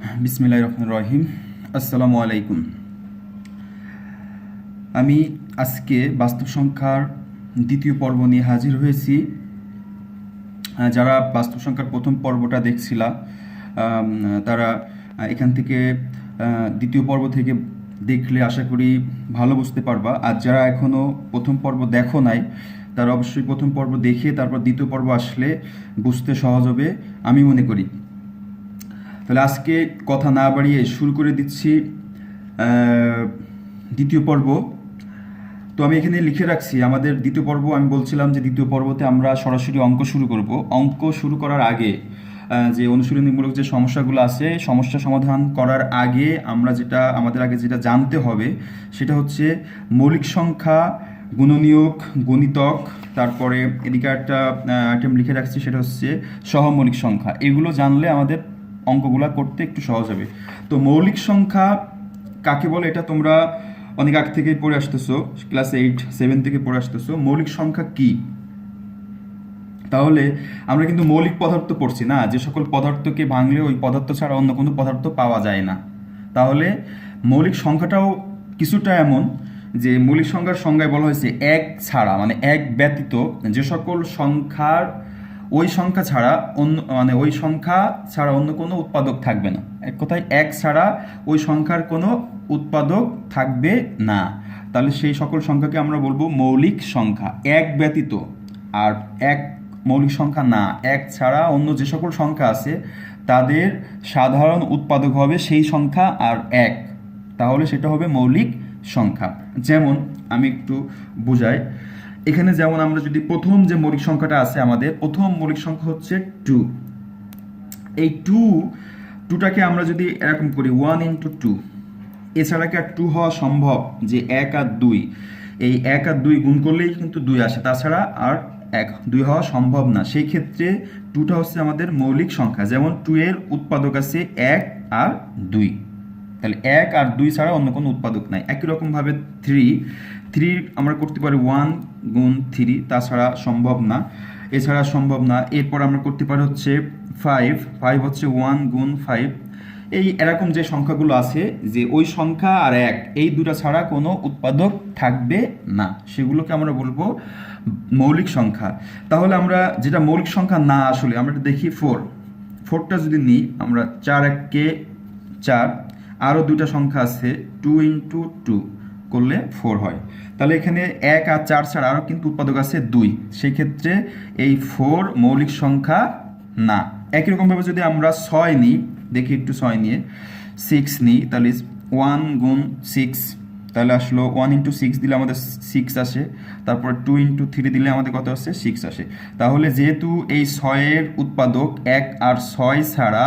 বিসমিল্লাহির রহমানির রহিম। আসসালামু আলাইকুম। আমি আজকে বাস্তব সংখ্যার দ্বিতীয় পর্ব নিয়ে হাজির হয়েছি। যারা বাস্তব সংখ্যার প্রথম পর্বটা দেখছিলা তারা এখান থেকে দ্বিতীয় পর্ব থেকে দেখলে আশা করি ভালো বুঝতে পারবা। আর যারা এখনও প্রথম পর্ব দেখো নাই তারা অবশ্যই প্রথম পর্ব দেখে তারপর দ্বিতীয় পর্ব আসলে বুঝতে সহজ হবে আমি মনে করি। তাহলে আজকে কথা না বাড়িয়ে শুরু করে দিচ্ছি দ্বিতীয় পর্ব। তো আমি এখানে লিখে রাখছি আমাদের দ্বিতীয় পর্ব। আমি বলছিলাম যে দ্বিতীয় পর্বতে আমরা সরাসরি অঙ্ক শুরু করব। অঙ্ক শুরু করার আগে যে অনুশীলনীমূলক যে সমস্যাগুলো আছে, সমস্যা সমাধান করার আগে আমাদের আগে যেটা জানতে হবে সেটা হচ্ছে মৌলিক সংখ্যা, গুণনীয়ক, গণিতক, তারপরে এদিকে একটা আইটেম লিখে রাখছি সেটা হচ্ছে সহমৌলিক সংখ্যা। এগুলো জানলে আমাদের অঙ্কগুলো করতে একটু সহজ হবে। তো মৌলিক সংখ্যা কাকে বলে এটা তোমরা অনেক আগ থেকে পড়ে আসতেছো, ক্লাস 8-7 থেকে পড়ে আসতেছো। মৌলিক সংখ্যা কি? তাহলে আমরা কিন্তু মৌলিক পদার্থ পড়ছি না, যে সকল পদার্থকে ভাঙলে ওই পদার্থ ছাড়া অন্য কোনো পদার্থ পাওয়া যায় না। তাহলে মৌলিক সংখ্যাটাও কিছুটা এমন যে মৌলিক সংখ্যার সংজ্ঞায় বলা হয়েছে এক ছাড়া, মানে এক ব্যতীত যে সকল সংখ্যার ওই সংখ্যা ছাড়া ওই সংখ্যা ছাড়া অন্য কোনো উৎপাদক থাকবে না। এক কথায় এক ছাড়া ওই সংখ্যার কোনো উৎপাদক থাকবে না। তাহলে সেই সকল সংখ্যাকে আমরা বলবো মৌলিক সংখ্যা। এক ব্যতীত আর এক মৌলিক সংখ্যা না, এক ছাড়া অন্য যে সকল সংখ্যা আছে তাদের সাধারণ উৎপাদক হবে সেই সংখ্যা আর এক, তাহলে সেটা হবে মৌলিক সংখ্যা। যেমন আমি একটু বুঝাই। এখানে যেমন আমরা যদি প্রথম যে মৌলিক সংখ্যাটা আছে, আমাদের প্রথম মৌলিক সংখ্যা হচ্ছে 2। এই টুটাকে আমরা যদি এরকম করি 1 × 2, এছাড়া কি আর 2 হওয়া সম্ভব? যে 1 আর 2, এই 1 আর 2 গুণ করলেই কিন্তু 2 আসে, তাছাড়া আর 2 হওয়া সম্ভব না। সেই ক্ষেত্রে 2টা হচ্ছে আমাদের মৌলিক সংখ্যা। যেমন 2 এর উৎপাদক আছে 1 আর 2, তাহলে 1 আর 2 ছাড়া অন্য কোনো উৎপাদক নাই। একই রকমভাবে 3 আমরা করতে পারি 1 গুণ 3, তাছাড়া সম্ভব না, এছাড়া সম্ভব না। এরপর আমরা করতে পারি হচ্ছে 5 হচ্ছে 1 গুণ 5। এই এরকম যে সংখ্যাগুলো আছে যে ওই সংখ্যা আর এক এই দুটা ছাড়া কোনো উৎপাদক থাকবে না, সেগুলোকে আমরা বলবো মৌলিক সংখ্যা। তাহলে আমরা যেটা মৌলিক সংখ্যা না, আসলে আমরা দেখি 4টা যদি নিই আমরা 4 1 4, আরও দুইটা সংখ্যা আছে 2 × 2 করলে 4 হয়। তাহলে এখানে 1 আর 4 ছাড়া আরও কিন্তু উৎপাদক আছে 2, সেই ক্ষেত্রে এই 4 মৌলিক সংখ্যা না। একই রকমভাবে যদি আমরা 6 নিই, দেখি একটু 6 নিয়ে 6 নিই, তাহলে 1 গুণ 6, তাহলে আসলো 1 × 6 দিলে আমাদের 6 আসে, তারপর 2 × 3 দিলে আমাদের কত আসে? 6 আসে। তাহলে যেহেতু এই 6-এর উৎপাদক 1 আর 6 ছাড়া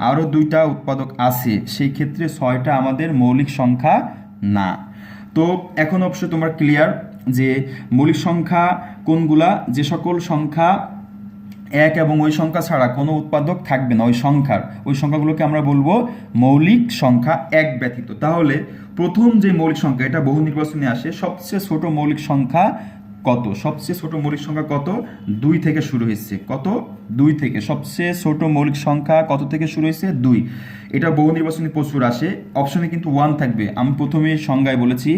আরও দুইটা উৎপাদক আছে, সেই ক্ষেত্রে 6টা আমাদের মৌলিক সংখ্যা না। তো এখন অবশ্যই তোমার ক্লিয়ার যে মৌলিক সংখ্যা কোনগুলা? যে সকল সংখ্যা এক এবং ওই সংখ্যা ছাড়া কোনো উৎপাদক থাকবে না, ওই সংখ্যাগুলোকে আমরা বলবো মৌলিক সংখ্যা এক ব্যতীত। তাহলে প্রথম যে মৌলিক সংখ্যা, এটা বহু নির্বাচনে আসে, সবচেয়ে ছোট মৌলিক সংখ্যা কত? সবচেয়ে ছোট মৌলিক সংখ্যা কত? 2 থেকে শুরু হয়েছে। কত? 2 থেকে। সবচেয়ে ছোট মৌলিক সংখ্যা কত থেকে শুরু হয়েছে? 2। এটা বহু নির্বাচনে প্রচুর আসে। অপশনে কিন্তু 1 থাকবে। আমি প্রথমে সংজ্ঞায় বলেছি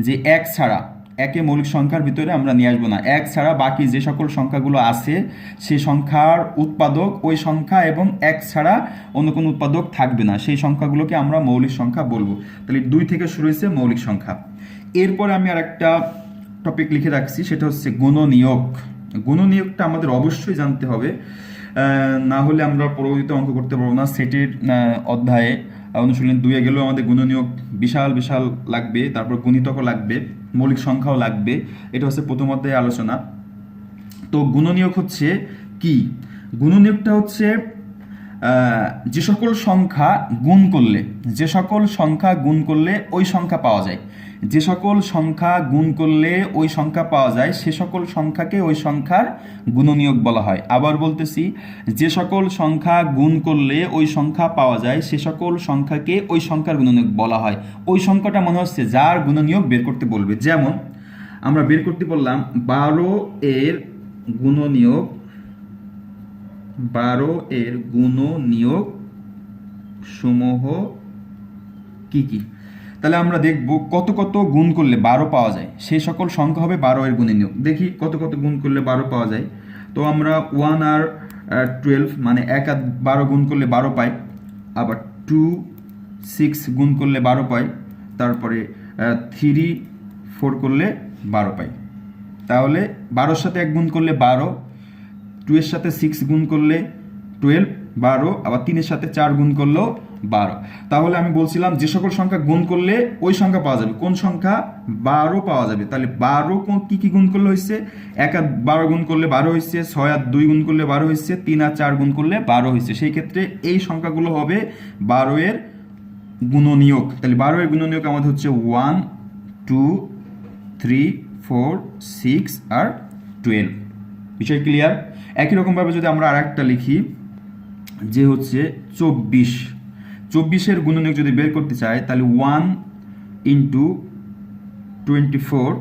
যে এক ছাড়া, একে মৌলিক সংখ্যার ভিতরে আমরা নিয়ে আসবো না। এক ছাড়া বাকি যে সকল সংখ্যাগুলো আছে সেই সংখ্যার উৎপাদক ওই সংখ্যা এবং এক ছাড়া অন্য কোনো উৎপাদক থাকবে না, সেই সংখ্যাগুলোকে আমরা মৌলিক সংখ্যা বলবো। তাহলে 2 থেকে শুরু হয়েছে মৌলিক সংখ্যা। এরপরে আমি আর একটা টপিক লিখে রাখছি, সেটা হচ্ছে গুণনীয়ক। গুণনীয়কটা আমাদের অবশ্যই জানতে হবে, না হলে আমরা পরবর্তীতে অঙ্ক করতে পারবো না। সেটের অধ্যায়ে অনুশীলনী 2-এ গেলেও আমাদের গুণনীয়ক বিশাল লাগবে, তারপর গণিতকও লাগবে, মৌলিক সংখ্যাও লাগবে। এটা হচ্ছে প্রথম অধ্যায়ে আলোচনা। তো গুণনীয়ক হচ্ছে কি? গুণনীয়কটা হচ্ছে যে সকল সংখ্যা গুণ করলে ওই সংখ্যা পাওয়া যায়, যে সকল সংখ্যা গুণ করলে ওই সংখ্যা পাওয়া যায় সে সকল সংখ্যাকে ওই সংখ্যার গুণনীয়ক বলা হয়। আবার বলতেছি, যে সকল সংখ্যা গুণ করলে ওই সংখ্যা পাওয়া যায় সে সকল সংখ্যাকে ওই সংখ্যার গুণনীয়ক বলা হয়। ওই সংখ্যাটা মনে হচ্ছে যার গুণনীয়ক বের করতে বলবে। যেমন আমরা বের করতে বললাম 12 এর গুণনীয়ক সমূহ কি কি। তাহলে আমরা দেখব কত কত গুণ করলে 12 পাওয়া যায়, সেই সকল সংখ্যা হবে 12 এর গুণনীয়ক। দেখি কত কত গুণ করলে 12 পাওয়া যায়। তো আমরা 1 আর 12 মানে 1 আর 12 গুণ করলে 12 পাই, আবার 2 6 গুণ করলে 12 পাই, তারপরে 3 4 করলে 12 পাই। তাহলে 12-র সাথে 1 গুণ করলে 12, 2 এর সাথে 6 গুণ করলে 12 12, আবার 3-এর সাথে 4 গুণ করলেও 12। তাহলে আমি বলছিলাম যে সকল সংখ্যা গুণ করলে ওই সংখ্যা পাওয়া যাবে, কোন সংখ্যা 12 পাওয়া যাবে। তাহলে 12 কি কি গুণ করলে হয়েছে, 1 আর 12 গুণ করলে 12 হয়েছে, 6 আর 2 গুণ করলে 12 হয়েছে, 3 আর 4 গুণ করলে 12 হয়েছে। সেই ক্ষেত্রে এই সংখ্যাগুলো হবে 12 এর গুণনীয়ক। তাহলে 12 এর গুণনীয়ক আমাদের হচ্ছে 1 2 3 4 6 আর 12। বিষয় ক্লিয়ার। একই রকমভাবে যদি আমরা আর একটা লিখি যে হচ্ছে 24 এর গুণনীয়ক যদি বের করতে চাই, তাহলে 1 ইন্টু 24,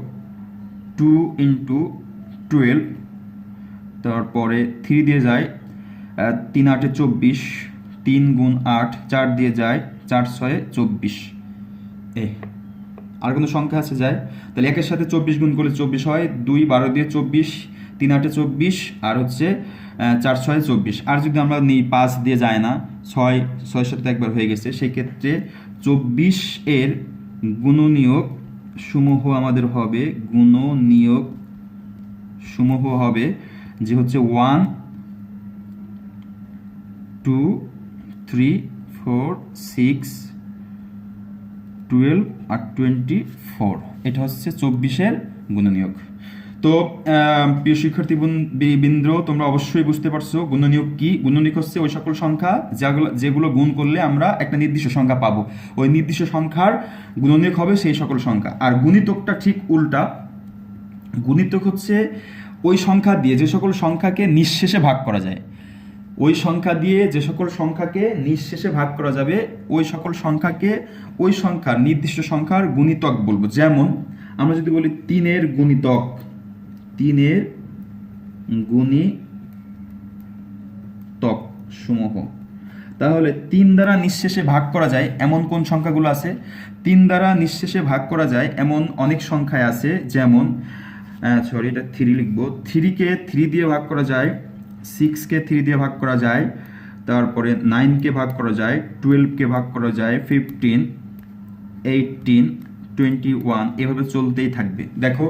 2 ইন্টু 12, তারপরে 3 দিয়ে যায়, 3 8 24, 3 গুণ 8, 4 দিয়ে যায়, 4 6 24। আর কোনো সংখ্যা আছে যায়, তাহলে 1-এর সাথে 24 গুণ করলে 24 হয়, 2 12 দিয়ে 24, 3 8 24, আর হচ্ছে 4 6 24। আর যদি আমরা নিই 5 দিয়ে যায় না, 6-6-এর সাথে একবার হয়ে গেছে। সেই ক্ষেত্রে 24 এর গুণনীয়ক সমূহ আমাদের হবে, গুণনীয়ক সমূহ হবে যে হচ্ছে 1 2 3 4 6 12 আর 24। এটা হচ্ছে 24-এর গুণনীয়ক। তো প্রিয় শিক্ষার্থী বৃন্দ, তোমরা অবশ্যই বুঝতে পারছো গুণনীয়ক কি। গুণনীয়ক হচ্ছে ওই সকল সংখ্যা যেগুলো গুণ করলে আমরা একটা নির্দিষ্ট সংখ্যা পাবো, ওই নির্দিষ্ট সংখ্যার গুণনীয়ক হবে সেই সকল সংখ্যা। আর গুণিতকটা ঠিক উল্টা। গুণিতক হচ্ছে ওই সংখ্যা দিয়ে যে সকল সংখ্যাকে নিঃশেষে ভাগ করা যায়, ওই সংখ্যা দিয়ে যে সকল সংখ্যাকে নিঃশেষে ভাগ করা যাবে, ওই সকল সংখ্যাকে ওই সংখ্যার নির্দিষ্ট সংখ্যার গুণিতক বলবো। যেমন আমরা যদি বলি 3-এর গুণিতক, 3-এর গুণিতক সমূহ, তাহলে 3 দ্বারা নিঃশেষে ভাগ করা যায় এমন কোন সংখ্যাগুলো আছে? 3 দ্বারা নিঃশেষে ভাগ করা যায় এমন অনেক সংখ্যায় আছে। যেমন এটা 3 লিখবো, 3-কে 3 দিয়ে ভাগ করা যায়, 6-কে 3 দিয়ে ভাগ করা যায়, তারপরে 9-কে ভাগ করা যায়, 12-কে ভাগ করা যায়, 15 18 21, এভাবে চলতেই থাকবে। দেখো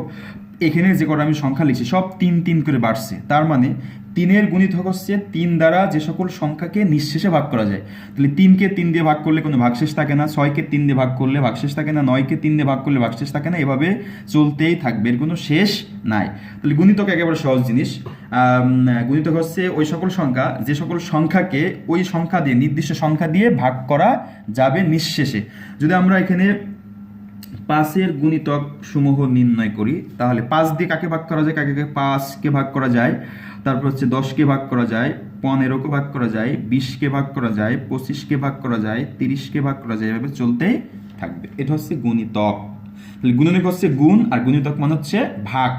এখানে যে কটা আমি সংখ্যা লিখছি সব 3 3 করে বাড়ছে। তার মানে 3-এর গুণিতক হচ্ছে 3 দ্বারা যে সকল সংখ্যাকে নিঃশেষে ভাগ করা যায়। তাহলে 3-কে 3 দিয়ে ভাগ করলে কোনো ভাগশেষ থাকে না, 6-কে 3 দিয়ে ভাগ করলে ভাগশেষ থাকে না, 9-কে 3 দিয়ে ভাগ করলে ভাগশেষ থাকে না, এভাবে চলতেই থাকবে, এর কোনো শেষ নাই। তাহলে গুণিতক একেবারে সহজ জিনিস। গুণিতক হচ্ছে ওই সকল সংখ্যা যে সকল সংখ্যাকে ওই সংখ্যা দিয়ে নির্দিষ্ট সংখ্যা দিয়ে ভাগ করা যাবে নিঃশেষে। যদি আমরা এখানে 5-এর গুণিতক সমূহ নির্ণয় করি, তাহলে 5 দিয়ে কাকে ভাগ করা যায়, কাকে 5-কে ভাগ করা যায়, তারপর হচ্ছে 10-কে ভাগ করা যায়, 15-কে ভাগ করা যায়, 20-কে ভাগ করা যায়, 25-কে ভাগ করা যায়, 30-কে ভাগ করা যায়, এভাবে চলতেই থাকবে। এটা হচ্ছে গুণিতক। তাহলে গুণনীয়ক হচ্ছে গুণ, আর গুণিতক মানে হচ্ছে ভাগ।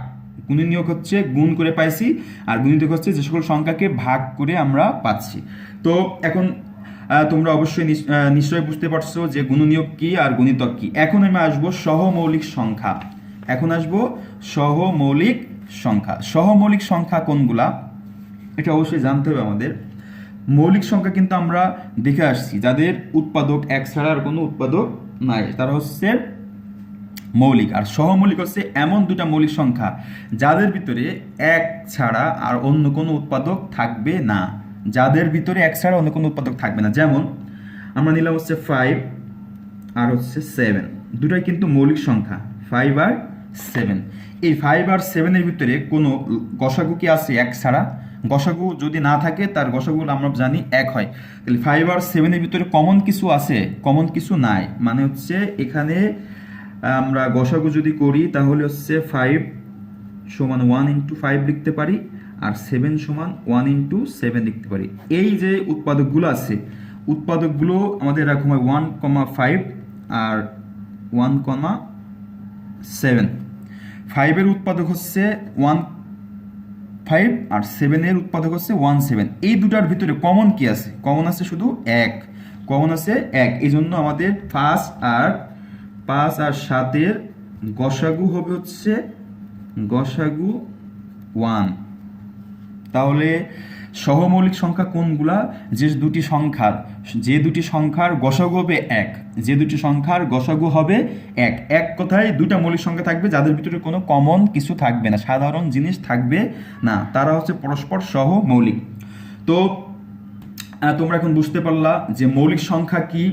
গুণনীয়ক হচ্ছে গুণ করে পাইছি, আর গুণিতক হচ্ছে যে সকল সংখ্যাকে ভাগ করে আমরা পাচ্ছি। তো এখন তোমরা অবশ্যই নিশ্চয়ই বুঝতে পারছো যে গুণনীয়ক কি আর গুণিতক কি। এখন আমি আসবো সহমৌলিক সংখ্যা। এখন আসবো সহমৌলিক সংখ্যা। সহমৌলিক সংখ্যা কোনগুলা এটা অবশ্যই জানতে হবে আমাদের। মৌলিক সংখ্যা কিন্তু আমরা দেখে আসছি যাদের উৎপাদক এক ছাড়া আর কোনো উৎপাদক নাই, তারা হচ্ছে মৌলিক। আর সহমৌলিক হচ্ছে এমন দুটা মৌলিক সংখ্যা যাদের ভিতরে এক ছাড়া আর অন্য কোনো উৎপাদক থাকবে না, যাদের ভিতরে এক ছাড়া অন্য কোনো উৎপাদক থাকবে না। যেমন আমরা নিলাম হচ্ছে 5 আর হচ্ছে 7, দুটাই কিন্তু মৌলিক সংখ্যা, 5 আর 7। এই 5 আর 7-এর ভিতরে কোনো গসাগু কি আছে এক ছাড়া? গসাগু যদি না থাকে তার গসাগু আমরা জানি 1 হয়। তাহলে 5 আর 7-এর ভিতরে কমন কিছু আছে? কমন কিছু নাই, মানে হচ্ছে এখানে আমরা গসাগু যদি করি তাহলে হচ্ছে 5 সমান 1 ইন্টু 5 লিখতে পারি, আর 7 সমান 1 ইন্টু 7 লিখতে পারি। এই যে উৎপাদকগুলো আছে, উৎপাদকগুলো আমাদের এরকম হয় 1,5 আর 1,7। 5-এর উৎপাদক হচ্ছে 1 5 আর 7 এর উৎপাদক হচ্ছে 17। এই দুটার ভিতরে কমন কি আছে? কমন আছে শুধু 1, কমন আছে 1। এই জন্য আমাদের 5 আর 7 এর গসাগু হবে হচ্ছে গসাগু 1। তাহলে সহমৌলিক সংখ্যা কোনগুলা? যে দুটি সংখ্যার গসাগু হবে 1, যে দুটি সংখ্যার গসাগু হবে 1। এক কথায় দুইটা মৌলিক সংখ্যা থাকবে যাদের ভিতরে কোনো কমন কিছু থাকবে না, সাধারণ জিনিস থাকবে না, তারা হচ্ছে পরস্পর সহমৌলিক। তো তোমরা এখন বুঝতে পারলা যে মৌলিক সংখ্যা কি,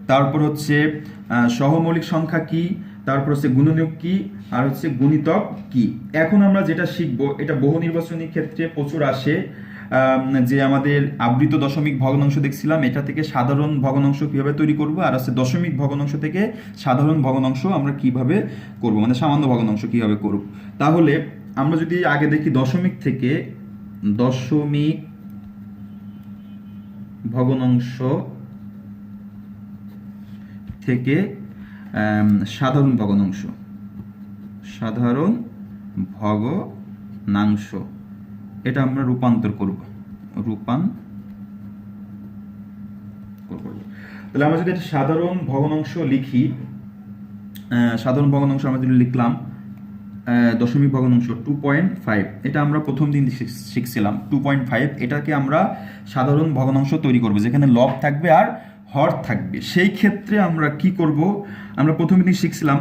তারপর হচ্ছে সহমৌলিক সংখ্যা কি, তারপর হচ্ছে গুণনীয়ক কি, আর হচ্ছে গুণিতক কি। এখন আমরা যেটা শিখবো, এটা বহু নির্বাচনী ক্ষেত্রে প্রচুর আসে, যে আমাদের আবৃত দশমিক ভগ্নাংশ দেখছিলাম, এটা থেকে সাধারণ ভগ্নাংশ কিভাবে তৈরি করব, আর হচ্ছে দশমিক ভগ্নাংশ থেকে সাধারণ ভগ্নাংশ আমরা কিভাবে করব, মানে সামান্য ভগ্নাংশ কিভাবে করব। তাহলে আমরা যদি আগে দেখি দশমিক থেকে দশমিক ভগ্নাংশ থেকে সাধারণ ভগ্নাংশ এটা আমরা রূপান্তর করব। তাহলে আমরা যদি একটা সাধারণ ভগ্নাংশ লিখি, সাধারণ ভগ্নাংশ আমরা যদি লিখলাম দশমিক ভগ্নাংশ 2.5, এটা আমরা প্রথম দিন শিখছিলাম 2.5। এটাকে আমরা সাধারণ ভগ্নাংশ তৈরি করব যেখানে লব থাকবে আর হর থাকবে। সেই ক্ষেত্রে আমরা কি করব? আমরা প্রথম দিন শিখছিলাম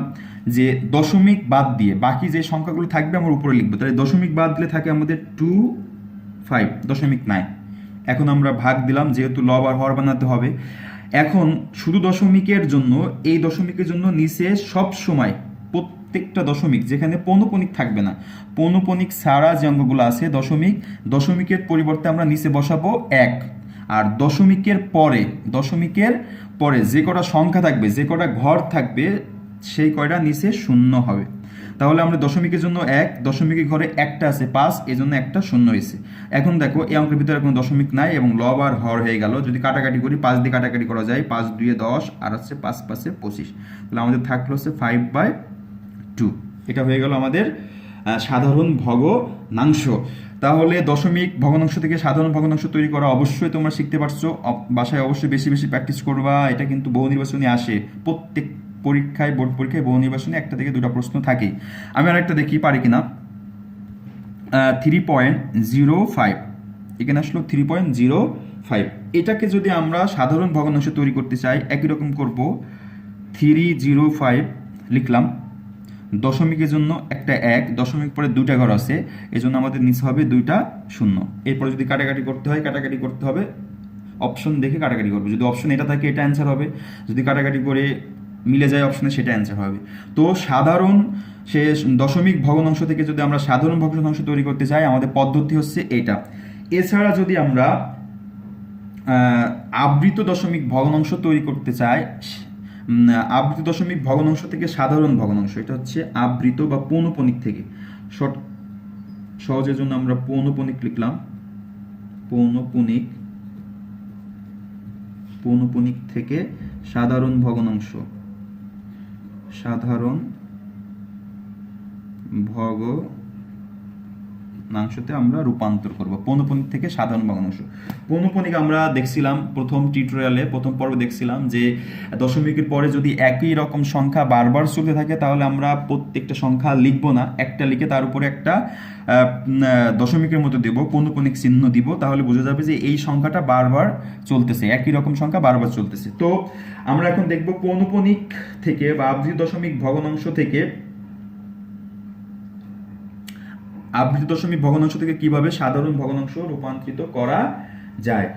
যে দশমিক বাদ দিয়ে বাকি যে সংখ্যাগুলো থাকবে আমরা উপরে লিখবো। তাহলে দশমিক বাদ দিলে থাকে আমাদের 2.5.9। এখন আমরা ভাগ দিলাম, যেহেতু লব আর হর বানাতে হবে। এখন শুধু দশমিকের জন্য, এই দশমিকের জন্য নিচে সব সময় প্রত্যেকটা দশমিক যেখানে পৌনঃপুনিক থাকবে না, পৌনঃপুনিক ছাড়া যে অঙ্কগুলো আছে দশমিকের পরিবর্তে আমরা নিচে বসাবো 1। আর দশমিকের পরে যে কটা সংখ্যা থাকবে, যে কটা ঘর থাকবে, সেই কয়টা নিচে 0 হবে। তাহলে আমরা দশমিকের জন্য 1, দশমিকের ঘরে একটা আছে 5, এই জন্য একটা 0 হয়েছে। এখন দেখো এই অঙ্কের ভিতরে কোনো দশমিক নাই এবং লব আর হর হয়ে গেল। যদি কাটাকাটি করি, 5 দিয়ে কাটাকাটি করা যায়, 5 2 10 আর হচ্ছে 5 5 25। তাহলে আমাদের থাকলো হচ্ছে 5/2। এটা হয়ে গেল আমাদের সাধারণ ভগ্নাংশ। তাহলে দশমিক ভগ্নাংশ থেকে সাধারণ ভগ্নাংশ তৈরি করা অবশ্যই তোমরা শিখতে পারছো। বাসায় অবশ্যই বেশি বেশি প্র্যাকটিস করবা। এটা কিন্তু বহু নির্বাচনে আসে, প্রত্যেক পরীক্ষায়, বোর্ড পরীক্ষায় বহু নির্বাচনে একটা থেকে দুটা প্রশ্ন থাকে। আমি আরেকটা দেখি পারি কিনা। 3.05, এখানে আসলো 3.05। এটাকে যদি আমরা সাধারণ ভগ্নাংশ তৈরি করতে চাই, একই রকম করব। 305 লিখলাম, দশমিকের জন্য একটা 1, দশমিক পরে দুইটা ঘর আছে, এই জন্য আমাদের নিচে হবে 2টা 0। এরপরে যদি কাটাকাটি করতে হবে অপশন দেখে কাটাকাটি করবে। যদি অপশন এটা থাকে এটা অ্যান্সার হবে, যদি কাটাকাটি করে মিলে যায় অপশনে সেটা অ্যান্সার হবে। তো দশমিক ভগ্নাংশ থেকে যদি আমরা সাধারণ ভগ্নাংশ তৈরি করতে চাই, আমাদের পদ্ধতি হচ্ছে এটা। এছাড়া যদি আমরা আবৃত দশমিক ভগ্নাংশ তৈরি করতে চাই, আবৃত দশমিক ভগ্নাংশ থেকে সাধারণ ভগ্নাংশ, এটা হচ্ছে আবৃত বা পৌনঃপুনিক থেকে। সহজের জন্য আমরা পৌনঃপুনিক লিখলাম, পৌনঃপুনিক থেকে সাধারণ ভগ্নাংশতে আমরা রূপান্তর করব। পৌনঃপুনিক থেকে সাধারণ ভগ্নাংশ। পৌনঃপুনিক আমরা দেখছিলাম প্রথম টিউটোরিয়ালে, প্রথম পর্বে দেখছিলাম যে দশমিকের পরে যদি একই রকম সংখ্যা বারবার চলতে থাকে তাহলে আমরা প্রত্যেকটা সংখ্যা লিখব না, একটা লিখে তার উপরে একটা দশমিকের মতো দেব, পৌনঃপুনিক চিহ্ন দিব, তাহলে বোঝা যাবে যে এই সংখ্যাটা বারবার চলতেছে, একই রকম সংখ্যা বারবার চলতেছে। তো আমরা এখন দেখব পৌনঃপুনিক থেকে বা আবৃত দশমিক ভগ্নাংশ থেকে কিভাবে সাধারণ ভগ্নাংশ রূপান্তরিত করা যায়।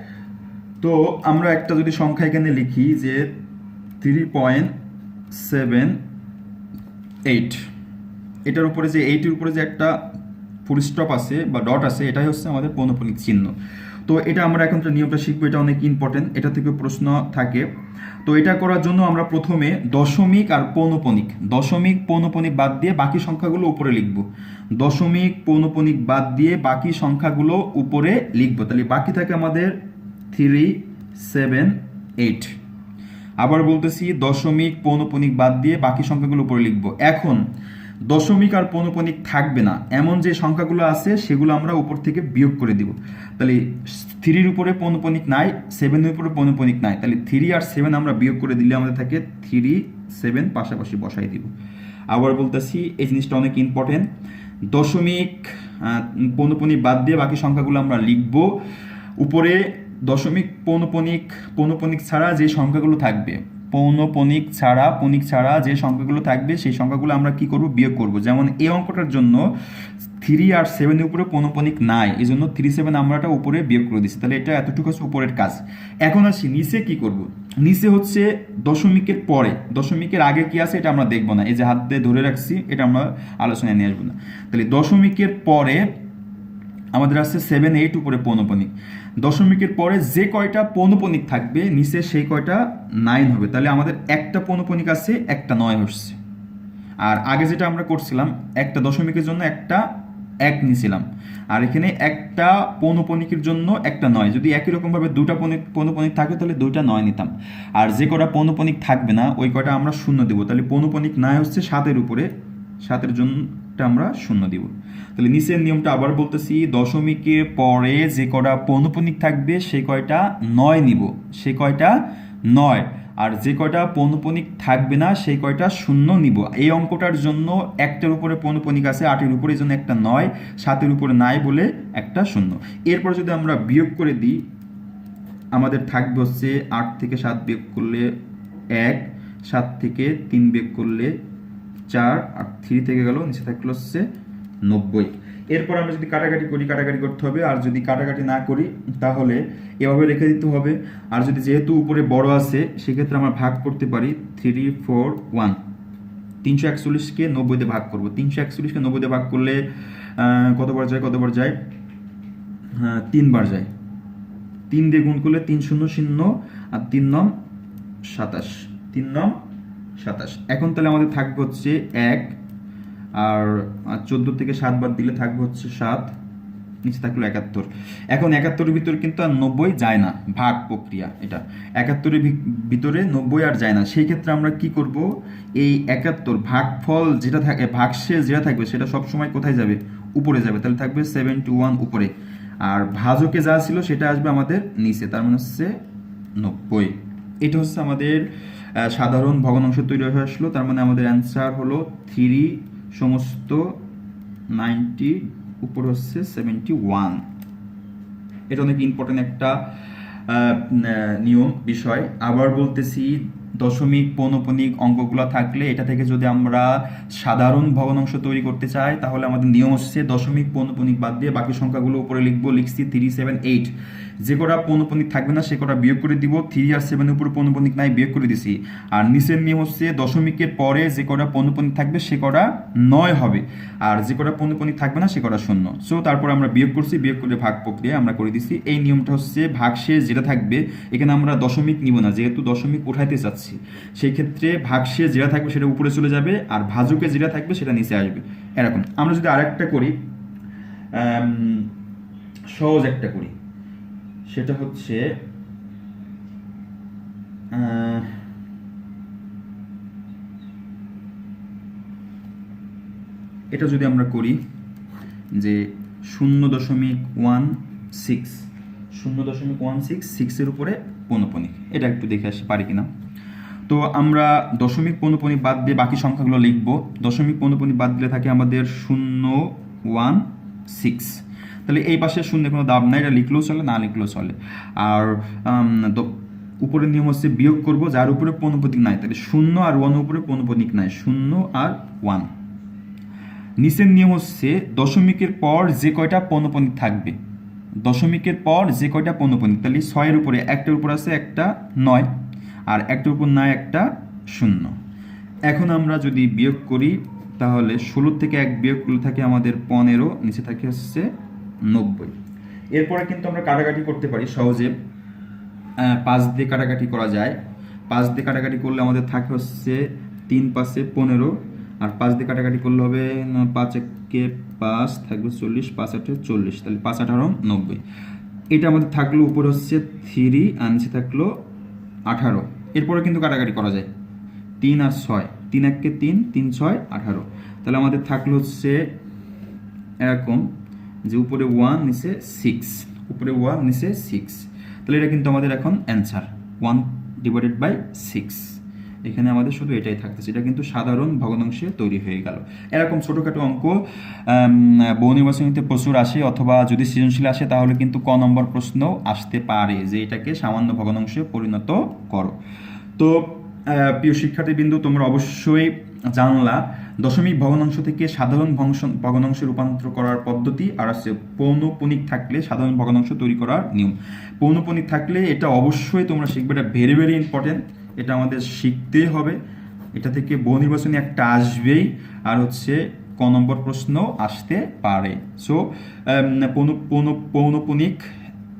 তো আমরা একটা যদি সংখ্যা এখানে লিখি যে 3.78, এটার উপরে যে 8 এর উপরে যে একটা ফুল স্টপ আছে বা ডট আছে, এটাই হচ্ছে আমাদের পৌনঃপুনিক চিহ্ন। তো এটা আমরা এখন নিয়মটা শিখবো, এটা অনেক ইম্পর্টেন্ট, এটা থেকে প্রশ্ন থাকে। তো এটা করার জন্য আমরা প্রথমে দশমিক আর পৌনঃপুনিক বাদ দিয়ে বাকি সংখ্যাগুলো উপরে লিখব। দশমিক পৌনঃপুনিক বাদ দিয়ে বাকি সংখ্যাগুলো উপরে লিখব। তাহলে বাকি থাকে আমাদের 378। আবার বলতেছি, দশমিক পৌনঃপুনিক বাদ দিয়ে বাকি সংখ্যাগুলো উপরে লিখব। এখন দশমিক আর পৌনঃপুনিক থাকবে না এমন যে সংখ্যাগুলো আছে সেগুলো আমরা উপর থেকে বিয়োগ করে দিব। তাহলে 3-র উপরে পৌনঃপুনিক নাই, 7-এর উপরে পৌনঃপুনিক নাই, তাহলে 3 আর 7 আমরা বিয়োগ করে দিলে আমাদের থাকে 3, 7 পাশাপাশি বসাই দিব। আবার বলতেছি, এই জিনিসটা অনেক ইম্পর্টেন্ট। দশমিক পৌনঃপুনিক বাদ দিয়ে বাকি সংখ্যাগুলো আমরা লিখব। উপরে দশমিক পৌনঃপুনিক ছাড়া যে সংখ্যাগুলো থাকবে, পৌনঃপুনিক ছাড়া যে সংখ্যাগুলো থাকবে সেই সংখ্যাগুলো আমরা কি করব, বিয়োগ করব। যেমন এই অঙ্কটার জন্য 3 আর 7-এর উপরে পৌনঃপুনিক নাই, এই জন্য 3, 7 আমরাটা উপরে বিয়োগ করে দিচ্ছি। তাহলে এটা এতটুকু হচ্ছে উপরের কাজ। এখন আসি নিচে কি করব। নিচে হচ্ছে দশমিকের পরে, দশমিকের আগে কি আছে এটা আমরা দেখব না, এই যে হাত দিয়ে ধরে রাখছি এটা আমরা আলোচনায় নিয়ে আসবো না। তাহলে দশমিকের পরে আমাদের আছে 7, 8 উপরে পৌনঃপুনিক। দশমিকের পরে যে কয়টা পৌনঃপুনিক থাকবে নিচে সেই কয়টা 9 হবে। তাহলে আমাদের একটা পৌনঃপুনিক আছে, একটা 9 হচ্ছে। আর আগে যেটা আমরা করছিলাম, একটা দশমিকের জন্য একটা 1 নিছিলাম, আর এখানে একটা পৌনঃপুনিকের জন্য একটা 9। যদি একই রকমভাবে দুটা পৌনঃপুনিক থাকে তাহলে দুইটা 9 নিতাম। আর যে কটা পৌনঃপুনিক থাকবে না ওই কটা আমরা শূন্য দেবো। তাহলে পৌনঃপুনিক 9 হচ্ছে 7-এর উপরে, 7-এর জন্য আমরা শূন্য দিব। তাহলে নিচের নিয়মটা আবার বলতেছি, দশমিকের পরে যে কয়টা পৌনঃপুনিক থাকবে সেই কয়টা 9 নিব, সেই কয়টা 9। আর যে কয়টা পৌনঃপুনিক থাকবে না সেই কয়টা শূন্য নিব। এই অঙ্কটার জন্য 1টার উপরে পৌনঃপুনিক আছে, 8-এর উপরে, এই জন্য একটা 9, 7-এর উপরে নাই বলে একটা শূন্য। এরপর যদি আমরা বিয়োগ করে দিই, আমাদের থাকবে হচ্ছে 8 থেকে 7 বিয়োগ করলে 1, 7 থেকে 3 বিয়োগ করলে 4, আর 3 থেকে গেল, নিচে থাকলো হচ্ছে 90। এরপর আমরা যদি কাটাকাটি করি, কাটাকাটি করতে হবে। আর যদি কাটাকাটি না করি তাহলে এভাবে রেখে দিতে হবে। আর যদি যেহেতু উপরে বড় আছে সেক্ষেত্রে আমরা ভাগ করতে পারি 3, 4, 1। 341কে 90 দিয়ে ভাগ করব। 341কে 90 দিয়ে ভাগ করলে কতবার যায়? 3 বার যায়। 3 দিয়ে গুণ করলে 3 0 0 আর 3 9 27, 3 9 27। এখন তাহলে আমাদের থাকবে হচ্ছে 1, আর 14 থেকে 7 বার দিলে থাকবে হচ্ছে 7, নিচে থাকলো 71। এখন 71-এর ভিতরে কিন্তু আর 90 যায় না, ভাগ প্রক্রিয়া এটা। 71-এর ভিতরে 90 আর যায় না। সেই ক্ষেত্রে আমরা কি করব, এই 71 ভাগফল যেটা থাকে, ভাগশেষ যেটা থাকবে সেটা সবসময় কোথায় যাবে, উপরে যাবে। তাহলে থাকবে 71 উপরে, আর ভাজকে যা ছিল সেটা আসবে আমাদের নিচে, তার মানে হচ্ছে 90। এটা হচ্ছে আমাদের সাধারণ ভগ্নাংশ তৈরি হয়ে আসলো। তার মানে আমাদের অ্যান্সার হলো 3 সমস্ত 90 উপর হচ্ছে 71। এটা অনেক ইম্পর্টেন্ট একটা নিয়ম বিষয়। আবার বলতেছি, দশমিক পৌনঃপুনিক অঙ্কগুলো থাকলে এটা থেকে যদি আমরা সাধারণ ভগ্নাংশ তৈরি করতে চাই তাহলে আমাদের নিয়ম হচ্ছে দশমিক পৌনঃপুনিক বাদ দিয়ে বাকি সংখ্যাগুলো উপরে লিখছি 3, 7, 8। যে কটা পৌনঃপুনিক থাকবে না সে কটা বিয়োগ করে দিব। 3 আর 7-এর উপরে পৌনঃপুনিক নাই, বিয়োগ করে দিছি। আর নিচের নিয়ম হচ্ছে দশমিকের পরে যে কটা পৌনঃপুনিক থাকবে সে কটা 9 হবে, আর যে কটা পৌনঃপুনিক থাকবে না সে কটা শূন্য। সো তারপর আমরা বিয়োগ করছি, বিয়োগ করে ভাগ প্রক্রিয়া আমরা করে দিছি। এই নিয়মটা হচ্ছে ভাগশেষ যেটা থাকবে, এখানে আমরা দশমিক নিব না যেহেতু দশমিক উঠাইতে চাচ্ছি। সেই ক্ষেত্রে ভাগশেষ যেটা থাকবে সেটা উপরে চলে যাবে, আর ভাজকে যেটা থাকবে সেটা নিচে আসবে। এরকম আমরা যদি আরেকটা করি, সহজ একটা করি, সেটা হচ্ছে এটা যদি আমরা করি যে 0.16, 0.16 উপরে পৌনঃপুনিক, এটা একটু দেখে আসি পারি কিনা। তো আমরা দশমিক পৌনঃপুনিক বাদ দিয়ে বাকি সংখ্যাগুলো লিখব। দশমিক পৌনঃপুনিক বাদ দিলে থাকে আমাদের 0.16। তাহলে এই পাশে শূন্যের কোনো দাম নাই, এটা লিখলেও চলে, না লিখলেও চলে। আর উপরের নিয়ম হচ্ছে বিয়োগ করব যার উপরে পৌনঃপুনিক নাই। তাহলে 0 আর 1 উপরে পৌনঃপুনিক নাই, 0 আর 1। নিচের নিয়ম হচ্ছে দশমিকের পর যে কয়টা পৌনঃপুনিক থাকবে, দশমিকের পর যে কয়টা পৌনঃপুনিক, তাহলে 6-এর উপরে একটার উপর আছে একটা 9, আর একটার উপর নাই একটা 0। এখন আমরা যদি বিয়োগ করি তাহলে 16 থেকে 1 বিয়োগ করলে থাকে আমাদের 15, নিচে থাকে হচ্ছে 90। এরপরে কিন্তু আমরা কাটাকাটি করতে পারি সহজে, 5 দিয়ে কাটাকাটি করা যায়। 5 দিয়ে কাটাকাটি করলে আমাদের থাকে হচ্ছে 3 5 15, আর 5 দিয়ে কাটাকাটি করলে হবে 5 1 5 থাকবে 40, 5 8 40, তাহলে 5 18 90। এটা আমাদের থাকলো উপরে হচ্ছে 3 আর নিচে থাকলো 18। এরপরে কিন্তু কাটাকাটি করা যায়, 3 আর 6, 3 1 3, 3 6 18। তাহলে আমাদের থাকলো হচ্ছে এরকম যে উপরে 1 নিচে 6, উপরে 1 নিচে 6, তাহলে এটা কিন্তু আমাদের এখন অ্যান্সার 1/6। এখানে আমাদের শুধু এটাই থাকতেছে, এটা কিন্তু সাধারণ ভগ্নাংশে তৈরি হয়ে গেল। এরকম ছোটোখাটো অঙ্ক বহু নির্বাচনীতে প্রচুর আসে, অথবা যদি সৃজনশীল আসে তাহলে কিন্তু ক নম্বর প্রশ্ন আসতে পারে যে এটাকে সামান্য ভগ্নাংশে পরিণত করো। তো প্রিয় শিক্ষার্থীবৃন্দ, তোমরা অবশ্যই জানলা দশমিক ভগ্নাংশ থেকে সাধারণ ভগ্নাংশে রূপান্তর করার পদ্ধতি, আর আছে পৌনঃপুনিক থাকলে সাধারণ ভগ্নাংশ তৈরি করার নিয়ম। পৌনঃপুনিক থাকলে এটা অবশ্যই তোমরা শিখবে, এটা ভেরি ভেরি ইম্পর্টেন্ট, এটা আমাদের শিখতেই হবে। এটা থেকে বহু নির্বাচনী একটা আসবেই, আর হচ্ছে ক নম্বর প্রশ্ন আসতে পারে। সো পৌনঃপুনিক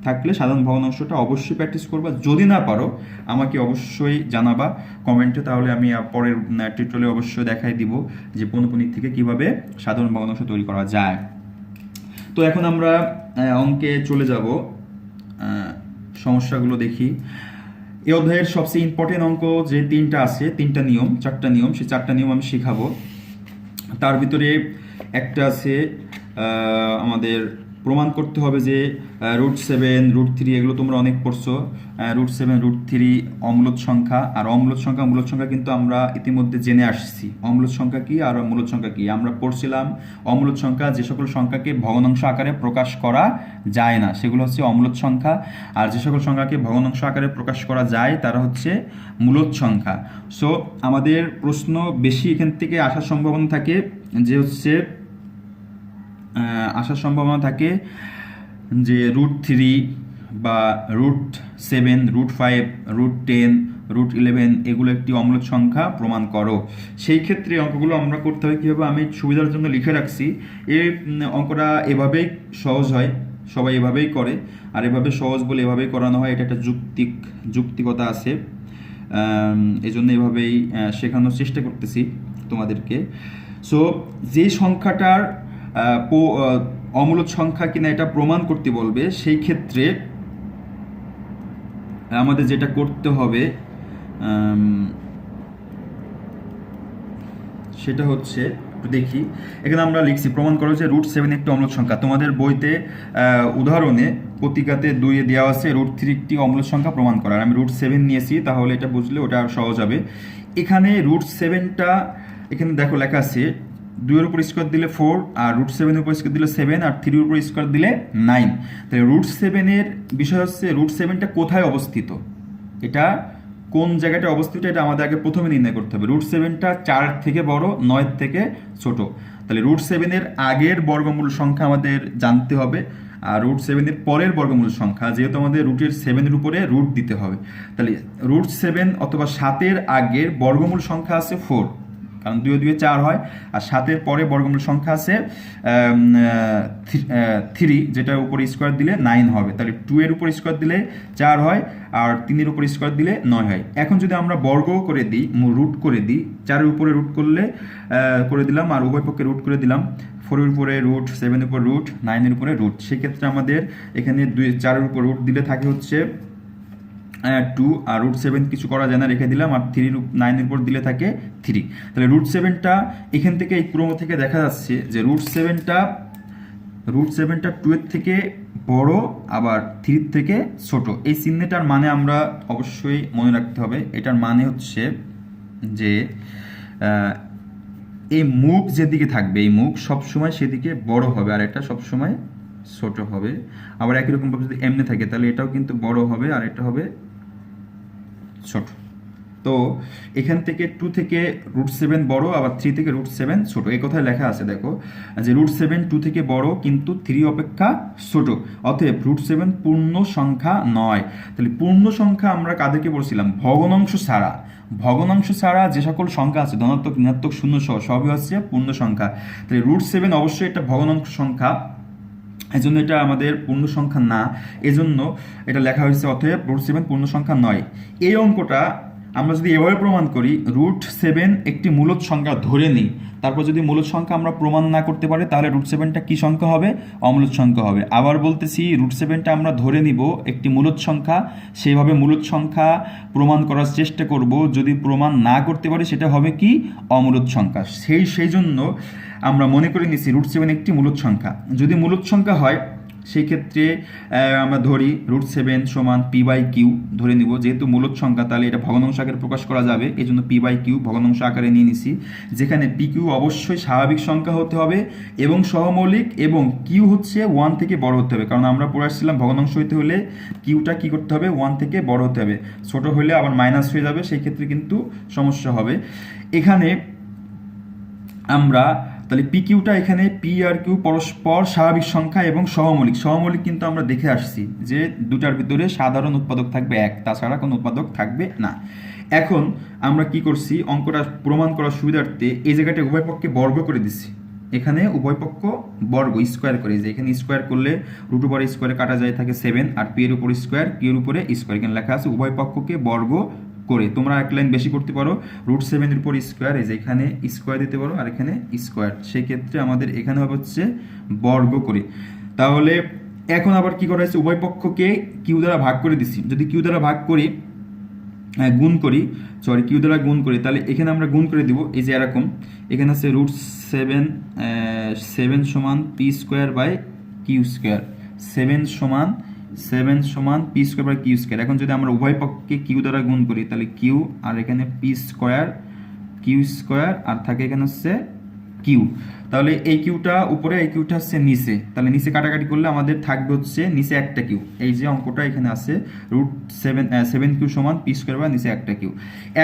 থাকলে সাধারণ ভগ্নাংশটা অবশ্যই প্র্যাকটিস করবা। যদি না পারো আমাকে অবশ্যই জানাবা কমেন্টে, তাহলে আমি পরের টিউটোরিয়ালে অবশ্যই দেখাই দিব যে পৌনঃপুনিক থেকে কিভাবে সাধারণ ভগ্নাংশ তৈরি করা যায়। তো এখন আমরা অঙ্কে চলে যাব, সমস্যাগুলো দেখি। এই অধ্যায়ের সবচেয়ে ইম্পর্টেন্ট অঙ্ক যে তিনটা আছে, চারটা নিয়ম, সেই চারটা নিয়ম আমি শেখাবো। তার ভিতরে একটা আছে আমাদের প্রমাণ করতে হবে যে √7, √3 এগুলো তোমরা অনেক পড়ছো। √7, √3 অম্লত সংখ্যা, আর মূলদ সংখ্যা কিন্তু আমরা ইতিমধ্যে জেনে আসছি অম্লত সংখ্যা কি আর মূলদ সংখ্যা কি। আমরা পড়ছিলাম অম্লত সংখ্যা যে সকল সংখ্যাকে ভগ্নাংশ আকারে প্রকাশ করা যায় না সেগুলো হচ্ছে অম্লত সংখ্যা, আর যে সকল সংখ্যাকে ভগ্নাংশ আকারে প্রকাশ করা যায় তারা হচ্ছে মূলদ সংখ্যা। সো আমাদের প্রশ্ন বেশি এখান থেকে আসার সম্ভাবনা থাকে যে হচ্ছে যে √3 বা √7, √5, √10, √11 এগুলো একটি অম্লত সংখ্যা প্রমাণ করো। সেই ক্ষেত্রে অঙ্কগুলো আমরা করতে হয় কীভাবে, আমি সুবিধার জন্য লিখে রাখছি। এই অঙ্কটা এভাবেই সহজ হয়, সবাই এভাবেই করে, আর এভাবে সহজ বলে এভাবেই করানো হয়, এটা একটা যুক্তিকতা আছে, এই জন্য এভাবেই শেখানোর চেষ্টা করতেছি তোমাদেরকে। সো যে সংখ্যাটার অমূলদ সংখ্যা কিনা এটা প্রমাণ করতে বলবে, সেই ক্ষেত্রে আমাদের যেটা করতে হবে সেটা হচ্ছে, দেখি এখানে আমরা লিখছি প্রমাণ করো যে √7 একটি অম্লত সংখ্যা। তোমাদের বইতে উদাহরণে প্রতিকাতে 2 দেওয়া আছে √3 একটি অম্লত সংখ্যা প্রমাণ করা, আর আমি √7 নিয়েছি, তাহলে এটা বুঝলে ওটা সহজ হবে। এখানে √7টা এখানে দেখো লেখা আছে 2 এর উপর স্কোয়ার দিলে 4, আর √7 এর উপর স্কোয়ার দিলে 7, আর 3 এর উপর স্কোয়ার দিলে 9। তাহলে √7 এর বিষয় হচ্ছে √7টা কোথায় অবস্থিত, এটা কোন জায়গাটায় অবস্থিত, এটা আমাদের আগে প্রথমে নির্ণয় করতে হবে। √7টা 4 থেকে বড়, 9 থেকে ছোট। তাহলে √7 এর আগের বর্গমূল সংখ্যা আমাদের জানতে হবে, আর √7 এর পরের বর্গমূল সংখ্যা, যেহেতু আমাদের √7 এর উপরে √ দিতে হবে, তাহলে √7 অথবা 7 আগের বর্গমূল সংখ্যা আছে 4, কারণ 2 2 4 হয়, আর 7 পরে বর্গমূল সংখ্যা আছে 3, যেটার উপর স্কোয়ার দিলে 9 হবে। তাহলে 2 এর উপর স্কোয়ার দিলে 4 হয়, আর 3 এর উপর স্কোয়ার দিলে 9 হয়। এখন যদি আমরা বর্গ করে দিই, √ করে দিই, 4 এর উপরে √ করলে করে দিলাম, আর উভয় পক্ষে √ করে দিলাম, 4 এর উপরে √ 7 এর উপর √ 9 এর উপরে √ সেক্ষেত্রে আমাদের এখানে 4 এর উপর √ দিলে থাকে হচ্ছে 2, আর √7 কিছু করা যায় না, রেখে দিলাম, আর 9 এর উপর দিলে থাকে 3। তাহলে √7টা এখান থেকে এই ক্রম থেকে দেখা যাচ্ছে যে √7টা 2 এর থেকে বড়, আবার 3 থেকে ছোট। এই চিহ্নটার মানে আমরা অবশ্যই মনে রাখতে হবে, এটার মানে হচ্ছে যে এই মুখ যেদিকে থাকবে, এই মুখ সবসময় সেদিকে বড় হবে, আর এটা সবসময় ছোট হবে। আবার একই রকমভাবে যদি এমনি থাকে তাহলে এটাও কিন্তু বড় হবে, আর এটা হবে ছোট। তো এখান থেকে 2 থেকে √7 বড়, আবার 3 থেকে √7 ছোট, এই কথায় লেখা আছে দেখো যে √7 2 থেকে বড় কিন্তু 3 অপেক্ষা ছোট, অতএব √7 পূর্ণ সংখ্যা নয়। তাহলে পূর্ণ সংখ্যা আমরা কাদেরকে বলছিলাম, ভগ্নাংশ ছাড়া যে সকল সংখ্যা আছে ধনাত্মক, ঋণাত্মক, শূন্য সহ সবই হচ্ছে পূর্ণ সংখ্যা। তাহলে √7 অবশ্যই একটা ভগ্নাংশ সংখ্যা, এজন্য এটা আমাদের পূর্ণ সংখ্যা না, এজন্য এটা লেখা হয়েছে অতএব √7 পূর্ণ সংখ্যা নয়। এই অঙ্কটা আমরা যদি এভাবে প্রমাণ করি √7 একটি মূলদ সংখ্যা ধরে নিই, তারপর যদি মূলদ সংখ্যা আমরা প্রমাণ না করতে পারি তাহলে √7টা কি সংখ্যা হবে? অমূলদ সংখ্যা হবে। আবার বলতেছি √7টা আমরা ধরে নিব একটি মূলদ সংখ্যা, সেইভাবে মূলদ সংখ্যা প্রমাণ করার চেষ্টা করব, যদি প্রমাণ না করতে পারি সেটা হবে কি? অমূলদ সংখ্যা। সেই জন্য আমরা মনে করে নিছি √7 একটি মূলদ সংখ্যা। যদি মূলদ সংখ্যা হয় সেই ক্ষেত্রে আমরা ধরি √7 সমান p/q ধরে নিব, যেহেতু মূলদ সংখ্যা তাহলে এটা ভগ্নাংশ আকারে প্রকাশ করা যাবে, এই জন্য p/q ভগ্নাংশ আকারে নিয়ে নিছি, যেখানে pq অবশ্যই স্বাভাবিক সংখ্যা হতে হবে এবং সহমৌলিক, এবং q হচ্ছে 1 থেকে বড় হতে হবে, কারণ আমরা পড়ে আসছিলাম ভগ্নাংশ হইতে হলে qটা কি করতে হবে? 1 থেকে বড় হতে হবে, ছোট হলে আবার মাইনাস হয়ে যাবে, সেই ক্ষেত্রে কিন্তু সমস্যা হবে। এখানে আমরা তাহলে পিকিউটা এখানে পি আর কিউ পরস্পর স্বাভাবিক সংখ্যা এবং সহমৌলিক কিন্তু আমরা দেখে আসছি যে দুটার ভিতরে সাধারণ উৎপাদক থাকবে 1, তাছাড়া কোনো উৎপাদক থাকবে না। এখন আমরা কি করছি, অঙ্কটা প্রমাণ করার সুবিধার্থে এই জায়গাটা উভয় পক্ষে বর্গ করে দিচ্ছি। এখানে উভয় পক্ষ বর্গ স্কোয়ার করে, যে এখানে স্কোয়ার করলে √স্কোয়ারে কাটা যায় থাকে 7, আর পি এর উপর স্কোয়ার, কিউ এর উপরে স্কোয়ার, এখানে লেখা আছে উভয় পক্ষকে বর্গ করে। তোমরা এক লাইন বেশি করতে পারো, √7 এর উপর স্কোয়ার, এই যে এখানে স্কোয়ার দিতে পারো আর এখানে স্কোয়ার, সেই ক্ষেত্রে আমাদের এখানে হবে হচ্ছে বর্গ করে। তাহলে এখন আবার কি করা হয়েছে, উভয় পক্ষকে কিউ দ্বারা ভাগ করে দিচ্ছি। যদি কিউ দ্বারা ভাগ করি, কিউ দ্বারা গুণ করি, তাহলে এখানে আমরা গুণ করে দিব, এই যে এরকম, এখানে আছে √7 সমান p²/q², 7 সমান p²/q²। এখন যদি আমরা উভয় পক্ষকে কিউ দ্বারা গুণ করি, তাহলে কিউ আর এখানে p²q² আর থাকে এখানে হচ্ছে কিউ। তাহলে এই কিউটা উপরে, এই কিউটা হচ্ছে নিচে, তাহলে নিচে কাটাকাটি করলে আমাদের থাকবে হচ্ছে নিচে একটা কিউ। এই যে অঙ্কটা এখানে আছে √7 সমান p² বা নিচে একটা কিউ।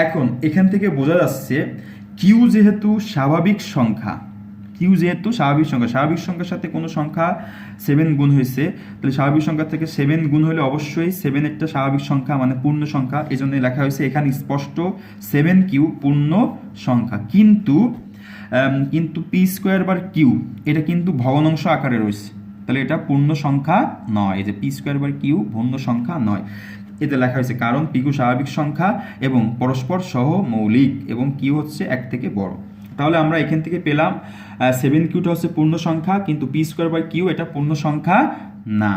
এখন এখান থেকে বোঝা যাচ্ছে কিউ যেহেতু স্বাভাবিক সংখ্যা, স্বাভাবিক সংখ্যার সাথে কোনো সংখ্যা 7 গুণ হয়েছে, তাহলে স্বাভাবিক সংখ্যা থেকে 7 গুণ হলে অবশ্যই 7 একটা স্বাভাবিক সংখ্যা, মানে পূর্ণ সংখ্যা, এই জন্য লেখা হয়েছে এখানে স্পষ্ট 7q পূর্ণ সংখ্যা। কিন্তু p²/q এটা কিন্তু ভগ্নাংশ আকারে রয়েছে, তাহলে এটা পূর্ণ সংখ্যা নয়, এই যে p²/q পূর্ণ সংখ্যা নয়, এতে লেখা হয়েছে কারণ পিকিউ স্বাভাবিক সংখ্যা এবং পরস্পর সহমৌলিক এবং কিউ হচ্ছে 1 থেকে বড়। তাহলে আমরা এখান থেকে পেলাম 7qটা হচ্ছে পূর্ণ সংখ্যা, কিন্তু p²/q এটা পূর্ণ সংখ্যা না।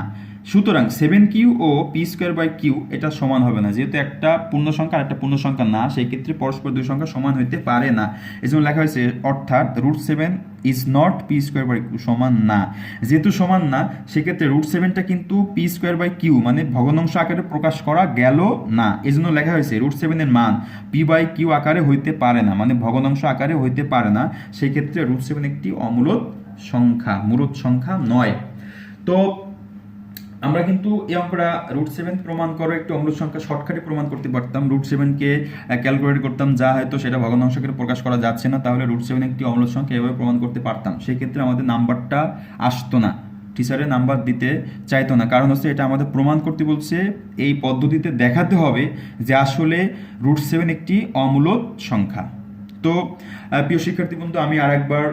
সুতরাং 7q ও p²/q এটা সমান হবে না, যেহেতু একটা পূর্ণ সংখ্যা আর একটা পূর্ণ সংখ্যা না, সেই ক্ষেত্রে পরস্পর দুই সংখ্যা সমান হইতে পারে না। এজন্য লেখা হয়েছে অর্থাৎ √7 ইজ নট p²/q, সমান না। যেহেতু সমান না, সেক্ষেত্রে √7টা কিন্তু p²/q মানে ভগ্নাংশ আকারে প্রকাশ করা গেল না, এজন্য লেখা হয়েছে √7 এর মান p/q আকারে হইতে পারে না, মানে ভগ্নাংশ আকারে হইতে পারে না। সেই ক্ষেত্রে √7 একটি অমূলদ সংখ্যা, মূলদ সংখ্যা নয়। তো আমরা কিন্তু এই অঙ্কটা √7 প্রমাণ করো একটি অমূলদ সংখ্যা শর্টকাটে প্রমাণ করতে পারতাম, √7কে ক্যালকুলেট করতাম, যা হয়তো সেটা ভগ্নাংশ আকারে প্রকাশ করা যাচ্ছে না, তাহলে √7 একটি অমূলদ সংখ্যা এভাবে প্রমাণ করতে পারতাম। সেই ক্ষেত্রে আমাদের নাম্বারটা আসতো না, টিচারে নাম্বার দিতে চাইতো না, কারণ হচ্ছে এটা আমাদের প্রমাণ করতে বলছে, এই পদ্ধতিতে দেখাতে হবে যে আসলে √7 একটি অমূলদ সংখ্যা। তো প্রিয় শিক্ষার্থী বন্ধু, আমি আরেকবার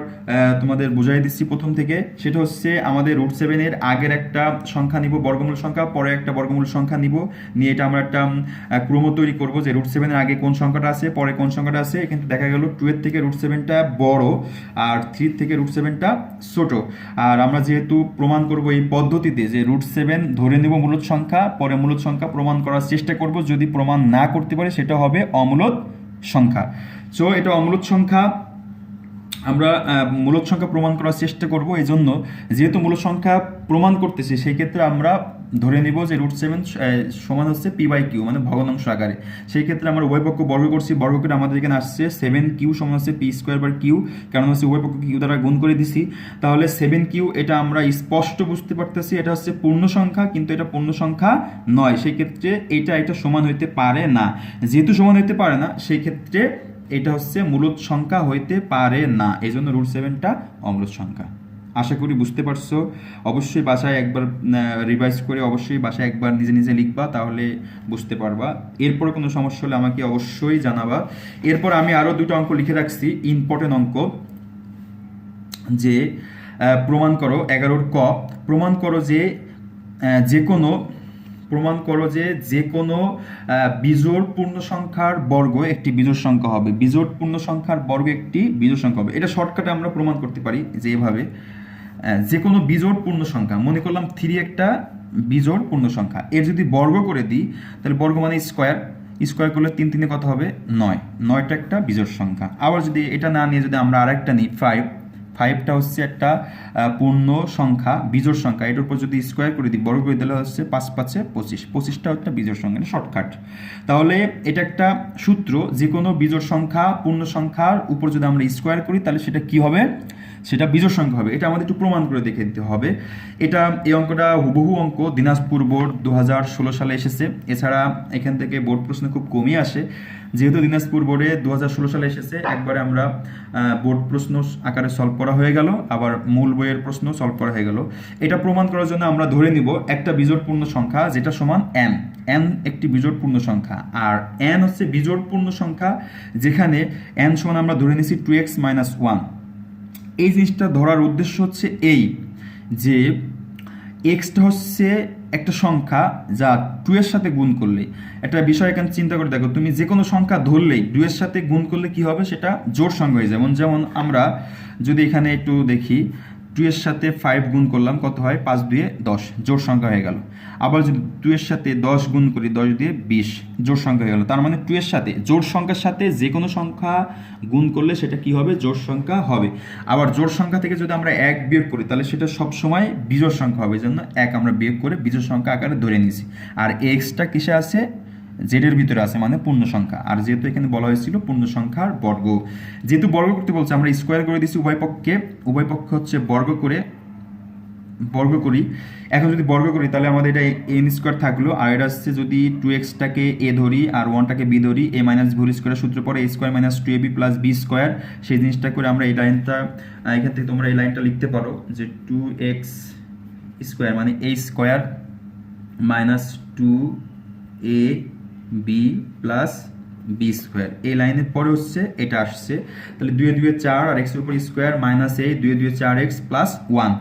তোমাদের বুঝাই দিচ্ছি প্রথম থেকে, সেটা হচ্ছে আমাদের √7 এর আগের একটা সংখ্যা নিব বর্গমূল সংখ্যা, পরে একটা বর্গমূল সংখ্যা নিব, নিয়ে এটা আমরা একটা ক্রম তৈরি করব যে √7 এর আগে কোন সংখ্যাটা আছে, পরে কোন সংখ্যাটা আছে। কিন্তু দেখা গেল 2 এর থেকে √7টা বড় আর 3 থেকে √7টা ছোট। আর আমরা যেহেতু প্রমাণ করব এই পদ্ধতিতে যে √7 ধরে নেব মূলদ সংখ্যা, পরে মূলদ সংখ্যা প্রমাণ করার চেষ্টা করব, যদি প্রমাণ না করতে পারি সেটা হবে অমূলদ সংখ্যা। সো এটা অমূলদ সংখ্যা, আমরা মূলদ সংখ্যা প্রমাণ করার চেষ্টা করব। এই জন্য যেহেতু মূলদ সংখ্যা প্রমাণ করতেছি, সেই ক্ষেত্রে আমরা ধরে নিব যে √7 সমান হচ্ছে p/q মানে ভগ্নাংশ আকারে। সেই ক্ষেত্রে আমরা উভয় পক্ষ বর্গ করছি, বর্গ করে আমাদের এখানে আসছে 7q সমান হচ্ছে p²/q, কারণ হচ্ছে উভয় পক্ষ কিউ দ্বারা গুণ করে দিছি। তাহলে 7q এটা আমরা স্পষ্ট বুঝতে পারতেছি এটা হচ্ছে পূর্ণ সংখ্যা, কিন্তু এটা পূর্ণ সংখ্যা নয়, সেই ক্ষেত্রে এটা সমান হইতে পারে না। যেহেতু সমান হইতে পারে না, সেই ক্ষেত্রে এটা হচ্ছে মূলদ সংখ্যা হইতে পারে না, এই জন্য √7টা অমূলদ সংখ্যা। আশা করি বুঝতে পারছো। অবশ্যই বাসায় একবার রিভাইজ করে অবশ্যই বাসায় একবার নিজে নিজে লিখবা, তাহলে বুঝতে পারবা। এরপরে কোনো সমস্যা হলে আমাকে অবশ্যই জানাবা। এরপর আমি আরও 2টা অঙ্ক লিখে রাখছি, ইম্পর্টেন্ট অঙ্ক, যে প্রমাণ করো 11 ক, প্রমাণ করো যে যে কোনো প্রমাণ করো যে যে কোনো বিজোড় পূর্ণ সংখ্যার বর্গ একটি বিজোড় সংখ্যা হবে। বিজোড় পূর্ণ সংখ্যার বর্গ একটি বিজোড় সংখ্যা হবে। এটা শর্টকাটে আমরা প্রমাণ করতে পারি যে এভাবে, যে কোনো বিজোড় পূর্ণ সংখ্যা, মনে করলাম 3 একটা বিজোড় পূর্ণ সংখ্যা, এর যদি বর্গ করে দিই তাহলে বর্গ মানে স্কোয়ার, স্কোয়ার করলে 3 3 কত হবে 9, 9টা একটা বিজোড় সংখ্যা। আবার যদি এটা না নিয়ে যদি আমরা আরেকটা নিই 5, 5টা হচ্ছে একটা পূর্ণ সংখ্যা, বিজোড় সংখ্যা, এটার উপর যদি স্কোয়ার করে দিই বর্গ করে দিলে হচ্ছে 5 5 25, 25টা একটা বিজোড় সংখ্যা, শর্টকাট। তাহলে এটা একটা সূত্র, যে কোনো বিজোড় সংখ্যা পূর্ণ সংখ্যার উপর যদি আমরা স্কোয়ার করি তাহলে সেটা কি হবে, সেটা বিজোড় সংখ্যা হবে। এটা আমাদের একটু প্রমাণ করে দেখে দিতে হবে। এটা এই অঙ্কটা হুবহু অঙ্ক দিনাজপুর বোর্ড 2016 সালে এসেছে। এছাড়া এখান থেকে বোর্ড প্রশ্ন খুব কমই আসে, যেহেতু দিনাজপুর বোর্ডে 2016 সালে এসেছে, একবারে আমরা বোর্ড প্রশ্ন আকারে সলভ করা হয়ে গেল, আবার মূল বইয়ের প্রশ্ন সলভ করা হয়ে গেল। এটা প্রমাণ করার জন্য আমরা ধরে নিব একটা বিজোড় পূর্ণ সংখ্যা যেটা সমান n, n একটি বিজোড় পূর্ণ সংখ্যা, আর n হচ্ছে বিজোড় পূর্ণ সংখ্যা যেখানে n সমান আমরা ধরে নিছি 2x - 1। এই জিনিসটা ধরার উদ্দেশ্য হচ্ছে এই যে এক্সটা হচ্ছে একটা সংখ্যা যা 2 এর সাথে গুণ করলে, একটা বিষয় এখানে চিন্তা করে দেখো, তুমি যে কোনো সংখ্যা ধরলেই 2 এর সাথে গুণ করলে কি হবে, সেটা জোড় সংখ্যা হয়ে যাবে। যেমন আমরা যদি এখানে একটু দেখি 2 এর সাথে 5 গুণ করলাম কত হয়, 5 2 10, জোড় সংখ্যা হয়ে গেল। আবার যদি 2 এর সাথে 10 গুণ করি 10 দিয়ে 20, জোড় সংখ্যা হয়ে গেল। তার মানে 2 এর সাথে জোড় সংখ্যার সাথে যে কোনো সংখ্যা গুণ করলে সেটা কি হবে, জোড় সংখ্যা হবে। আবার জোড় সংখ্যা থেকে যদি আমরা 1 বিয়োগ করি তাহলে সেটা সবসময় বিজোড় সংখ্যা হবে, জন্য 1 আমরা বিয়োগ করে বিজোড় সংখ্যা আকারে ধরে নিয়েছি। আর এক্সটা কিসে আছে, জেডের ভিতরে আছে, মানে পূর্ণ সংখ্যা। আর যেহেতু এখানে বলা হয়েছিল পূর্ণ সংখ্যার বর্গ, যেহেতু বর্গ করতে বলছে আমরা স্কোয়ার করে দিচ্ছি উভয় পক্ষে, উভয় পক্ষ হচ্ছে বর্গ করি। এখন যদি বর্গ করি তাহলে আমাদের এটা এন স্কোয়ার থাকলো, আর এটা হচ্ছে যদি 2xটাকে এ ধরি আর 1টাকে বি ধরি, a মাইনাস ভি স্কোয়ার সূত্র পরে a square minus 2ab plus b square, সেই জিনিসটা করে আমরা এই লাইনটা, এখান থেকে তোমরা এই লাইনটা লিখতে পারো যে 2x স্কোয়ার মানে a square minus 2ab plus b square, এই লাইনের পরে হচ্ছে এটা আসছে। তাহলে 2 2 4 আর x এর উপর square minus a 2 2 4x plus 1।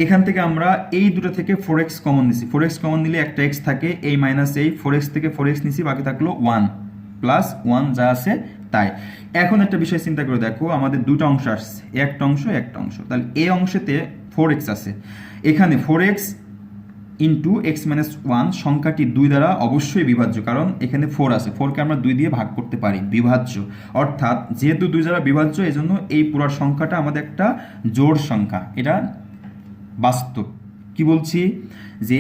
এখান থেকে আমরা এই দুটো থেকে 4x কমন নিছি, 4x কমন নিলে একটা x থাকে, এই মাইনাস এই 4x থেকে 4x নিছি, বাকি থাকলো 1 প্লাস 1 যা আছে তাই। এখন একটা বিষয় চিন্তা করে দেখো, আমাদের দুটো অংশ আসছে, একটা অংশ, তাহলে এই অংশেতে 4x আছে, এখানে 4x ইন্টু x মাইনাস 1 সংখ্যাটি 2 দ্বারা অবশ্যই বিভাজ্য, কারণ এখানে 4 আছে, 4কে আমরা 2 দিয়ে ভাগ করতে পারি, বিভাজ্য। অর্থাৎ যেহেতু 2 দ্বারা বিভাজ্য এজন্য এই পুরো সংখ্যাটা আমাদের একটা জোড় সংখ্যা। এটা বাস্তব। কি বলছি, যে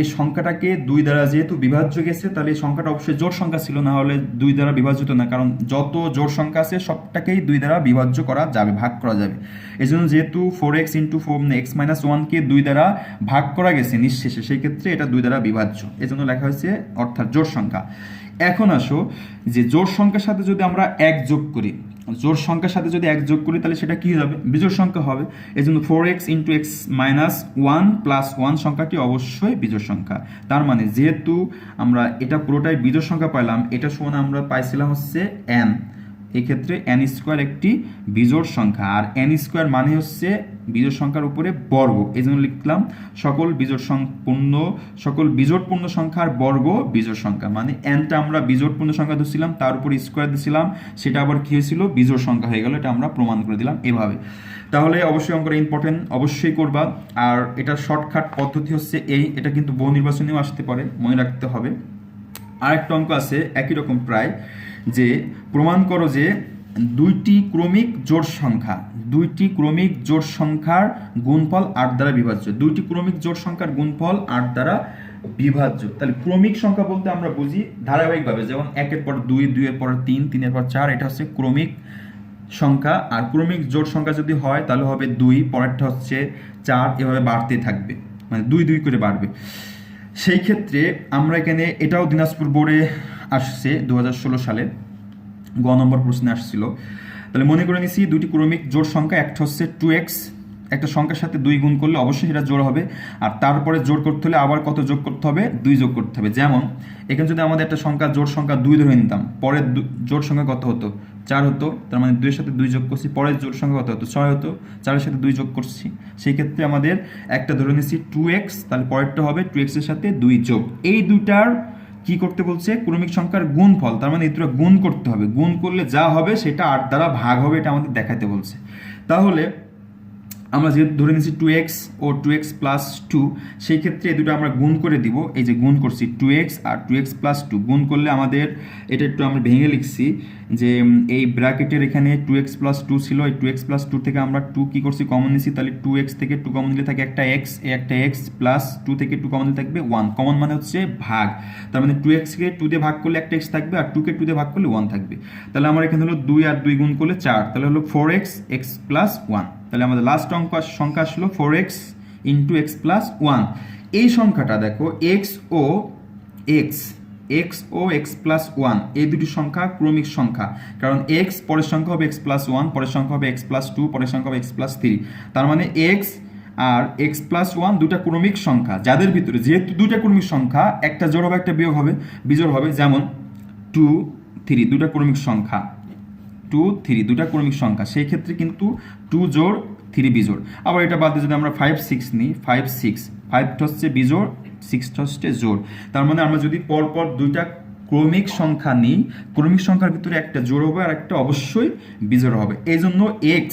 এই সংখ্যাটাকে 2 দ্বারা যেহেতু বিভাজ্য গেছে তাহলে এই সংখ্যাটা অবশ্যই জোড় সংখ্যা ছিল, না হলে 2 দ্বারা বিভাজ্য না, কারণ যত জোড় সংখ্যা আছে সবটাকেই 2 দ্বারা বিভাজ্য করা যাবে, ভাগ করা যাবে। এই জন্য যেহেতু 4x ইন্টু 4x মাইনাস 1কে 2 দ্বারা ভাগ করা গেছে নিঃশেষে, সেই ক্ষেত্রে এটা 2 দ্বারা বিভাজ্য, এই জন্য লেখা হয়েছে অর্থাৎ জোড় সংখ্যা। এখন আসো যে জোড় সংখ্যার সাথে যদি আমরা 1 যোগ করি, জোড় সংখ্যার সাথে যদি 1 যোগ করি তাহলে সেটা কি হবে, বিজোড় সংখ্যা হবে। এই জন্য 4x into x minus 1 plus 1 সংখ্যাটি অবশ্যই বিজোড় সংখ্যা। তার মানে যেহেতু আমরা এটা পুরোটাই বিজোড় সংখ্যা পাইলাম, এটা সমান আমরা পাইছিলাম হচ্ছে n, এক্ষেত্রে n স্কোয়ার একটি বিজোড় সংখ্যা, আর n স্কোয়ার মানে হচ্ছে বিজোড় সংখ্যার উপরে বর্গ, এই জন্য লিখলাম সকল বিজোড় পূর্ণ সংখ্যার বর্গ বিজোড় সংখ্যা, মানে nটা আমরা বিজোড় পূর্ণ সংখ্যা ধরছিলাম, তার উপর স্কোয়ার দিছিলাম, সেটা আবার কি হয়েছিল, বিজোড় সংখ্যা হয়ে গেল। এটা আমরা প্রমাণ করে দিলাম এভাবে। তাহলে অবশ্যই অঙ্কটা ইম্পর্টেন্ট, অবশ্যই করবা। আর এটা শর্টকাট পদ্ধতি হচ্ছে এটা কিন্তু বহু নির্বাচনেও আসতে পারে, মনে রাখতে হবে। আরেকটা অঙ্ক আছে একই রকম প্রায়, যে প্রমাণ করো যে দুইটি ক্রমিক জোড় সংখ্যার গুণফল 8 দ্বারা বিভাজ্য, দুইটি ক্রমিক জোড় সংখ্যার গুণফল 8 দ্বারা বিভাজ্য। তাহলে ক্রমিক সংখ্যা বলতে আমরা বুঝি ধারাবাহিকভাবে, যেমন 1 এর পর 2, 2 এর পর 3, 3 এর পর 4, এটা হচ্ছে ক্রমিক সংখ্যা। আর ক্রমিক জোড় সংখ্যা যদি হয় তাহলে হবে 2, পরেরটা হচ্ছে 4, এভাবে বাড়তে থাকবে, মানে 2 2 করে বাড়বে। সেই ক্ষেত্রে আমরা এখানে এটাও দিনাজপুর বোর্ডে আসছে 2016 সালে, গ নম্বর প্রশ্নে আসছিল। তাহলে মনে করে নিছি দুটি ক্রমিক জোড় সংখ্যা, একটা হচ্ছে 2x একটা সংখ্যার সাথে 2 গুণ করলে অবশ্যই সেটা জোড় হবে, আর তারপরে জোড় করতে হলে আবার কত যোগ করতে হবে? 2 যোগ করতে হবে। যেমন এখানে যদি আমাদের একটা সংখ্যা জোড় সংখ্যা 2 ধরে নিতাম, পরের জোড় সংখ্যা কত হতো? 4 হতো। তার মানে 2 এর সাথে 2 যোগ করছি, পরের জোড় সংখ্যা কত হতো? 6 হতো। 4 এর সাথে 2 যোগ করছি, সেই ক্ষেত্রে আমাদের একটা ধরে নিচ্ছি 2x, তাহলে পরেরটা হবে 2x এর সাথে 2 যোগ। এই দুটার কি করতে বলছে? ক্রমিক সংখ্যার গুণফল, তার মানে এই দুটো গুণ করতে হবে। গুণ করলে যা হবে সেটা 8 দ্বারা ভাগ হবে, এটা আমাদের দেখাতে বলছে। তাহলে আমরা যেহেতু ধরে নিচ্ছি 2x ও 2x প্লাস 2, সেই ক্ষেত্রে এই দুটো আমরা গুণ করে দিব। এই যে গুণ করছি 2x আর 2x প্লাস 2, গুণ করলে আমাদের এটা একটু আমরা ভেঙে লিখছি যে এই ব্র্যাকেটের এখানে 2x প্লাস 2 ছিল, এই 2x প্লাস 2 থেকে আমরা 2 কি করছি? কমন নিছি। তাহলে 2x থেকে 2 কমন নিলে থাকে একটা x, এই একটা x প্লাস 2 থেকে 2 কমন নিলে থাকবে 1। কমন মানে হচ্ছে ভাগ, তার মানে 2x কে 2 দিয়ে ভাগ করলে একটা x থাকবে, আর 2 কে 2 দিয়ে ভাগ করলে 1 থাকবে। তাহলে আমার এখানে হলো 2 আর 2 গুণ করলে 4, তাহলে হলো 4x x প্লাস 1। তাহলে আমাদের লাস্ট সংখ্যা আসলো 4x ইন্টু এক্স প্লাস 1। এই সংখ্যাটা দেখো x ও x প্লাস 1, এই দুটি সংখ্যা ক্রমিক সংখ্যা, কারণ x পরের সংখ্যা হবে x প্লাস 1, পরের সংখ্যা হবে x প্লাস 2, পরের সংখ্যা হবে x প্লাস 3। তার মানে x আর x প্লাস 1 দুটা ক্রমিক সংখ্যা, যাদের ভিতরে যেহেতু দুটা ক্রমিক সংখ্যা, একটা জোড় হবে একটা বিয়োগ হবে, বিজোড় হবে। যেমন 2 3 দুটা ক্রমিক সংখ্যা, 2 3 দুটা ক্রমিক সংখ্যা, সেই ক্ষেত্রে কিন্তু 2 জোড় 3 বিজোড়। আবার এটা বাদে যদি আমরা 5 6 নিই, 5 6, 5টা হচ্ছে বিজোড়, 6টা হচ্ছে জোড়। তার মানে আমরা যদি পরপর দুইটা ক্রমিক সংখ্যা নিই, ক্রমিক সংখ্যার ভিতরে একটা জোড় হবে আর একটা অবশ্যই বিজোড় হবে। এই জন্য x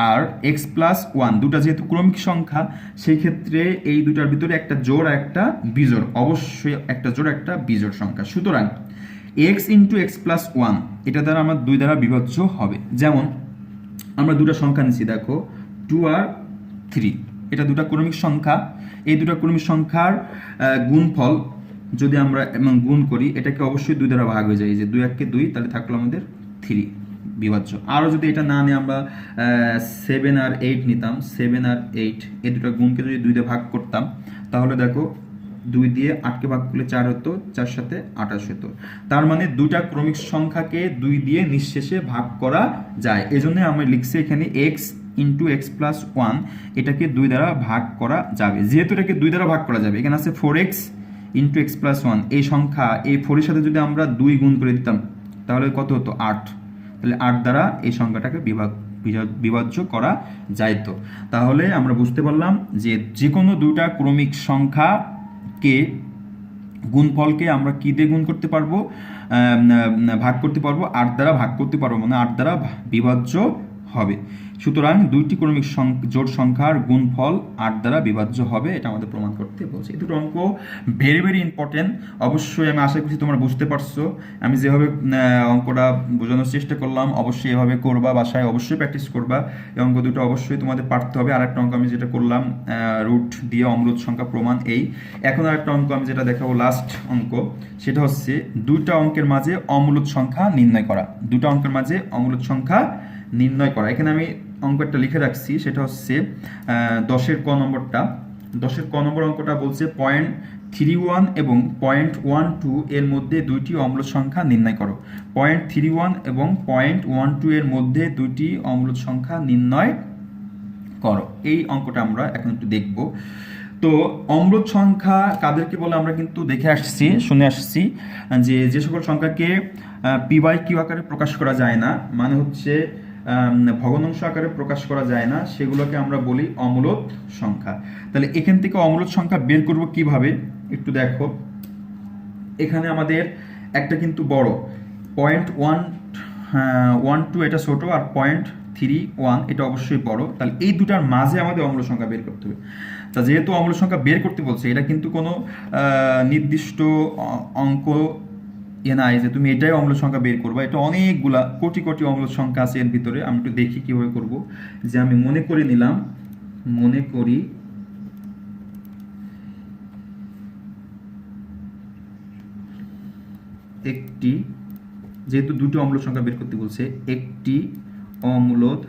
আর x প্লাস 1 দুটা যেহেতু ক্রমিক সংখ্যা, সেই ক্ষেত্রে এই দুটার ভিতরে একটা জোড় আর একটা বিজোড়, অবশ্যই একটা জোড় একটা বিজোড় সংখ্যা। সুতরাং x ইন্টু এক্স প্লাস 1 এটা দ্বারা আমার 2 দ্বারা বিভাজ্য হবে। যেমন আমরা দুটো সংখ্যা নিচ্ছি, দেখো 2 আর 3, এটা দুটো ক্রমিক সংখ্যা। এই দুটো ক্রমিক সংখ্যার গুণফল যদি আমরা গুণ করি, এটাকে অবশ্যই 2 দ্বারা ভাগ হয়ে যায়। এই যে 2 1 কে 2, তাহলে থাকলো আমাদের 3 বিভাজ্য। আরও যদি এটা না নিয়ে আমরা 7 আর 8 নিতাম, 7 আর 8 এই দুটো গুণকে যদি 2 দিয়ে ভাগ করতাম, তাহলে দেখো 2 দিয়ে 8কে ভাগ করলে 4 হতো, 4 সাথে 28 হতো। তার মানে দুটা ক্রমিক সংখ্যাকে 2 দিয়ে নিঃশেষে ভাগ করা যায়। এজন্য আমরা লিখছি এখানে x ইন্টু এক্স প্লাস 1, এটাকে 2 দ্বারা ভাগ করা যাবে। যেহেতু এটাকে 2 দ্বারা ভাগ করা যাবে, এখানে আছে 4x ইন্টু এক্স প্লাস 1, এই সংখ্যা এই 4 এর সাথে যদি আমরা 2 গুণ করে দিতাম, তাহলে কত হতো? 8। তাহলে 8 দ্বারা এই সংখ্যাটাকে বিভাজ্য করা যাইতো। তাহলে আমরা বুঝতে পারলাম যে যে কোনো দুটা ক্রমিক সংখ্যা কে গুণফলকে আমরা কি দিয়ে গুণ করতে পারবো? ভাগ করতে পারবো, 8 দ্বারা ভাগ করতে পারবো, মানে 8 দ্বারা বিভাজ্য হবে। সুতরাং দুইটি ক্রমিক জোড় সংখ্যার গুণফল 8 দ্বারা বিভাজ্য হবে, এটা আমাদের প্রমাণ করতে বলছে। এই দুটো অঙ্ক ভেরি ভেরি ইম্পর্টেন্ট। অবশ্যই আমি আশা করছি তোমরা বুঝতে পারছো। আমি যেভাবে অঙ্কটা বোঝানোর চেষ্টা করলাম, অবশ্যই এভাবে করবা, বাসায় অবশ্যই প্র্যাকটিস করবা। এই অঙ্ক দুটো অবশ্যই তোমাদের পারতে হবে। আরেকটা অঙ্ক আমি যেটা করলাম রুট দিয়ে অম্লদ সংখ্যা প্রমাণ, এই। এখন আরেকটা অঙ্ক আমি যেটা দেখাবো, লাস্ট অঙ্ক, সেটা হচ্ছে দুইটা অঙ্কের মাঝে অম্লদ সংখ্যা নির্ণয় করা। দুটো অঙ্কের মাঝে অম্লদ সংখ্যা নির্ণয় করা। এখানে আমি অঙ্কটা লিখে রাখছি, সেটা হচ্ছে 10-এর ক নম্বরটা। 10-এর ক নম্বর অঙ্কটা বলছে 0.31 এবং 0.12 এর মধ্যে দুইটি অম্লদ সংখ্যা নির্ণয় করো। 0.31 এবং 0.12 এর মধ্যে দুইটি অম্লদ সংখ্যা নির্ণয় করো। এই অঙ্কটা আমরা এখন একটু দেখব। তো অম্লদ সংখ্যা কাদেরকে বলে আমরা কিন্তু দেখে আসছি, শুনে আসছি যে সকল সংখ্যাকে p/q আকারে প্রকাশ করা যায় না, মানে হচ্ছে ভগ্নাংশ আকারে প্রকাশ করা যায় না, সেগুলোকে আমরা বলি অম্লদ সংখ্যা। তাহলে এখান থেকে অম্লদ সংখ্যা বের করব কিভাবে একটু দেখো। এখানে আমাদের একটা কিন্তু বড় 0.12 এটা ছোট, আর 0.31 এটা অবশ্যই বড়। তাহলে এই দুটার মাঝে আমাদের অম্লদ সংখ্যা বের করতে হবে। তা যেহেতু অম্লদ সংখ্যা বের করতে বলছে, এটা কিন্তু কোনো নির্দিষ্ট অঙ্ক নাই যে তুমি এটাই অম্লদ সংখ্যা বের করবা। এটা অনেকগুলা কোটি কোটি অম্লদ সংখ্যা আছে এর ভিতরে। আমি একটু দেখি কিভাবে করব। যে আমি মনে করে নিলাম, মনে করি একটি, যেহেতু দুটো অম্লদ সংখ্যা বের করতে বলছে, একটি অম্লদ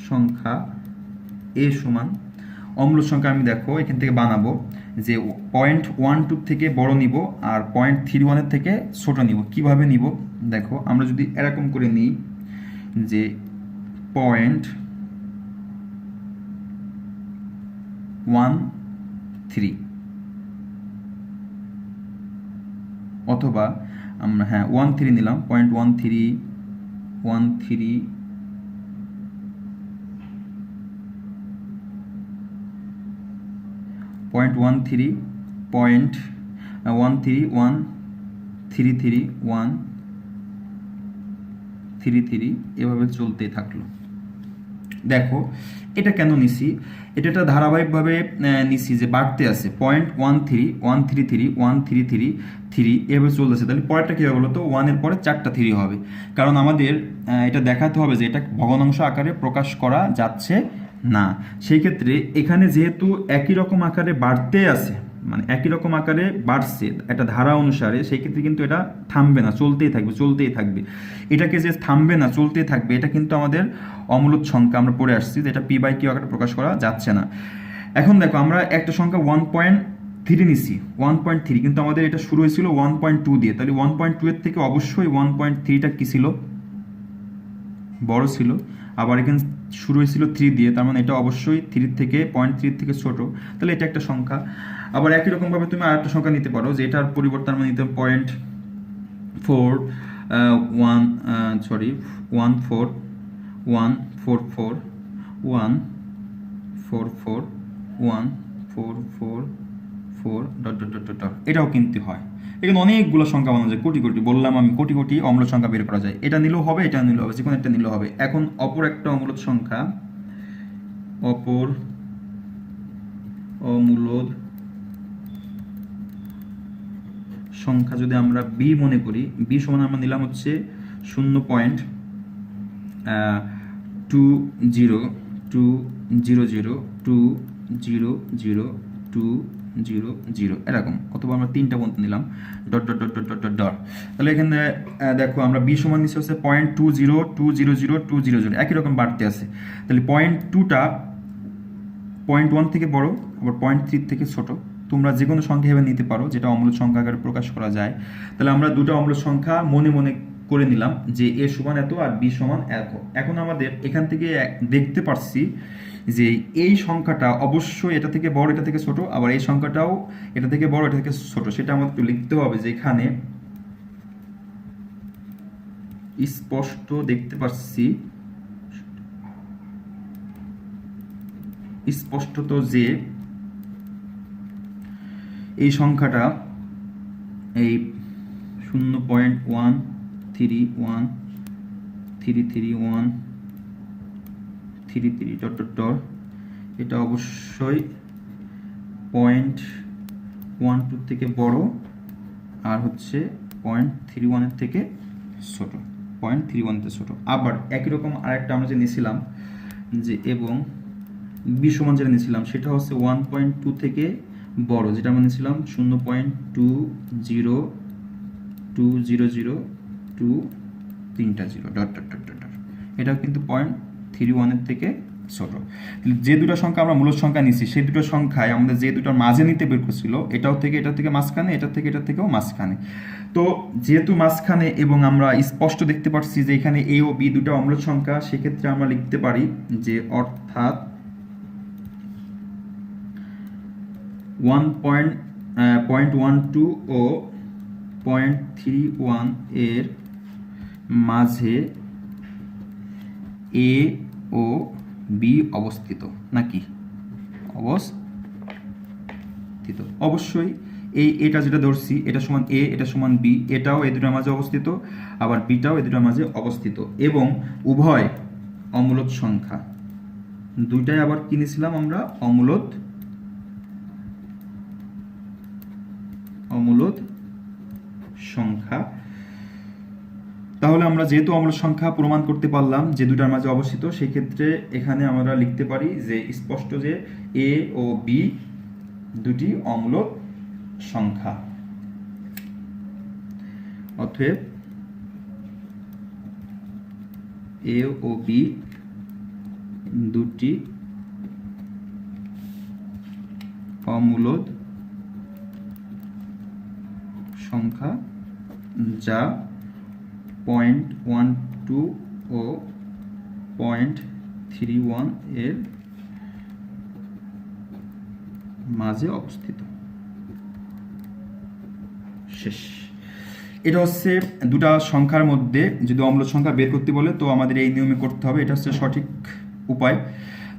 সংখ্যা a সমান, অম্লদ সংখ্যা আমি দেখো এখান থেকে বানাবো যে 0.12 থেকে বড় নিব আর 0.31 এর থেকে ছোট নিব। কিভাবে নিব দেখো, আমরা যদি এরকম করে নিই যে 0.13 অথবা আমরা 13 নিলাম 0.13 0.133 এভাবে চলতেই থাকলো। দেখো এটা কেন নিছি, এটা ধারাবাহিকভাবে নিছি যে বাড়তে আছে 0.133 এভাবে চলতেছে। তাহলে পরেরটা কী হবে বলো তো, 1-এর পরে 4টা 3 হবে, কারণ আমাদের এটা দেখাতে হবে যে এটা ভগ্নাংশ আকারে প্রকাশ করা যাচ্ছে না। সেই ক্ষেত্রে এখানে যেহেতু একই রকম আকারে বাড়তে আছে, মানে একই রকম আকারে বাড়ছে একটা ধারা অনুসারে, সেই ক্ষেত্রে কিন্তু এটা থামবে না, চলতেই থাকবে। এটাকে যে থামবে না, চলতেই থাকবে, এটা কিন্তু আমাদের অমূলদ সংখ্যা আমরা পড়ে আসছি, যে এটা p/q আকারে প্রকাশ করা যাচ্ছে না। এখন দেখো আমরা একটা সংখ্যা 1.3 নিছি, 1.3, কিন্তু আমাদের এটা শুরু হয়েছিল 1.2 দিয়ে। তাহলে 1.2 এর থেকে অবশ্যই 1.3টা কি ছিল, বড় ছিল। আবার এখানে শুরু হয়েছিল 3 দিয়ে, তার মানে এটা অবশ্যই 3 থেকে 0.3 থেকে ছোট। তাহলে এটা একটা সংখ্যা। আবার একই রকমভাবে তুমি আরেকটা সংখ্যা নিতে পারো, যে এটার পরিবর্তে আমরা নিতে 144 এটাও কিনতে হয়। এখানে অনেকগুলো সংখ্যা বানানো যায়, কোটি বললাম আমি, কোটি অম্লদ সংখ্যা বের করা যায়। এটা নিলেও হবে, এটা নিলেও হবে, যে কোনো একটা নিলেও হবে। এখন অপর একটা অম্লদ সংখ্যা যদি আমরা b মনে করি, b সমান আমরা নিলাম হচ্ছে 0.200200200 এরকম, অথবা আমরা 3টা পর্যন্ত নিলাম ডট। তাহলে এখানে দেখো আমরা b সমান নিচ্ছে হচ্ছে 0.202002000, একই রকম বাড়তে আছে। তাহলে 0.2টা 0.1 থেকে বড়, আবার 0.3 থেকে ছোট। তোমরা যে কোনো সংখ্যা এভাবে নিতে পারো যেটা অম্লদ সংখ্যা আকারে প্রকাশ করা যায়। তাহলে আমরা দুটো অম্লদ সংখ্যা মনে করে নিলাম যে a সমান এত আর b সমান এত। এখন আমাদের এখান থেকে দেখতে পাচ্ছি যে এই সংখ্যাটা অবশ্যই এটা থেকে বড়, এটা থেকে ছোট, আবার এই সংখ্যাটাও এটা থেকে বড়, এটা থেকে ছোট। সেটা আমাদের লিখতে হবে যে এখানে স্পষ্ট দেখতে পাচ্ছি স্পষ্টত যে এই সংখ্যাটা এই 0.13133 এটা অবশ্যই 0.12 থেকে বড়, আর হচ্ছে 0.31 এর থেকে ছোট, 0.31 থেকে ছোট। আবার একই রকম আরেকটা আমরা যে নিয়েছিলাম যে এবং b সমান যেটা নিয়েছিলাম সেটা হচ্ছে 1.2 থেকে বড়, যেটা আমরা নিয়েছিলাম 0.2002000 এটাও কিন্তু 0.31 এর থেকে ছোট। যে দুটো সংখ্যা আমরা মূলদ সংখ্যা নিচ্ছি সেই দুটো সংখ্যায় আমাদের যে দুটোর মাঝে নিতে বের করছিল, এটার থেকে মাঝখানে, এটার থেকেও মাঝখানে। তো যেহেতু মাঝখানে এবং আমরা স্পষ্ট দেখতে পাচ্ছি যে এখানে a ও b দুটো অম্লদ সংখ্যা, সেক্ষেত্রে আমরা লিখতে পারি যে অর্থাৎ 0.12 ও 0.31 এর মাঝে a ও b অবস্থিত, নাকি অবস্থিত। অবশ্যই এটা যেটা ধরছি এটা সমান a, এটা সমান b, এটাও এই দুটোর মাঝে অবস্থিত, আবার bটাও এই দুটোর মাঝে অবস্থিত, এবং উভয় অমূলদ সংখ্যা। দুইটাই আবার কি নিয়েছিলাম আমরা, অমূলদ সংখ্যা। তাহলে আমরা যেহেতু অম্লদ সংখ্যা প্রমাণ করতে পারলাম যে দুটার মাঝে অবস্থিত, সেই ক্ষেত্রে এখানে আমরা লিখতে পারি যে স্পষ্ট যে a ও b দুটি অম্লদ সংখ্যা। অতএব a ও b দুটি অমূলদ সংখ্যা, যা 0.12 ও 0.31 এর মাঝে অবস্থিত। শেষ। এটা হচ্ছে দুটা সংখ্যার মধ্যে যদি অম্ল সংখ্যা বের করতে বলে তো আমাদের এই নিয়মে করতে হবে, এটা হচ্ছে সঠিক উপায়।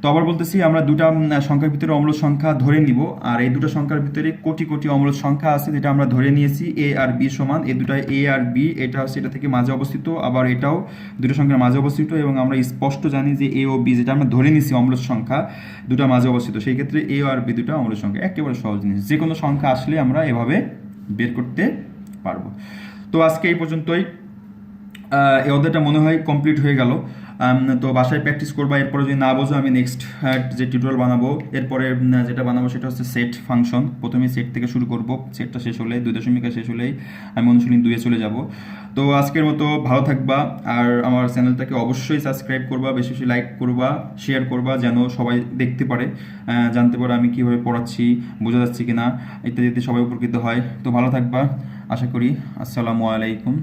তো আবার বলতেছি, আমরা দুটা সংখ্যার ভিতরে অম্ল সংখ্যা ধরে নিব, আর এই দুটো সংখ্যার ভিতরে কোটি কোটি অম্ল সংখ্যা আছে যেটা আমরা ধরে নিয়েছি এ আর বি সমান। এই দুটা এ আর বি, এটা হচ্ছে এটা থেকে মাঝে অবস্থিত, আবার এটাও দুটো সংখ্যার মাঝে অবস্থিত, এবং আমরা স্পষ্ট জানি যে এ ও বি যেটা আমরা ধরে নিয়েছি অম্ল সংখ্যা দুটা মাঝে অবস্থিত, সেই ক্ষেত্রে এ আর বি দুটা অম্ল সংখ্যা। একেবারে সহজ জিনিস, যে কোনো সংখ্যা আসলে আমরা এভাবে বের করতে পারবো। তো আজকে এই পর্যন্তই। এই অধ্যায়টা মনে হয় কমপ্লিট হয়ে গেল। তো বাসায় প্র্যাকটিস করবা, এরপরে যদি না বোঝো আমি নেক্সট যে টিউটোরিয়াল বানাবো, এরপরে যেটা বানাবো সেটা হচ্ছে সেট ফাংশন। প্রথমে সেট থেকে শুরু করব, সেটটা শেষ হলে 2 দশমিকা শেষ হলেই আমি অনুশীলনী 2-এ চলে যাব। তো আজকের মতো ভালো থাকবা, আর আমার চ্যানেলটাকে অবশ্যই সাবস্ক্রাইব করবা, বেশি বেশি লাইক করবা, শেয়ার করবা, যেন সবাই দেখতে পারে, জানতে পারে আমি কীভাবে পড়াচ্ছি, বোঝা যাচ্ছে কিনা ইত্যাদি, সবাই উপকৃত হয়। তো ভালো থাকবা আশা করি। আসসালামু আলাইকুম।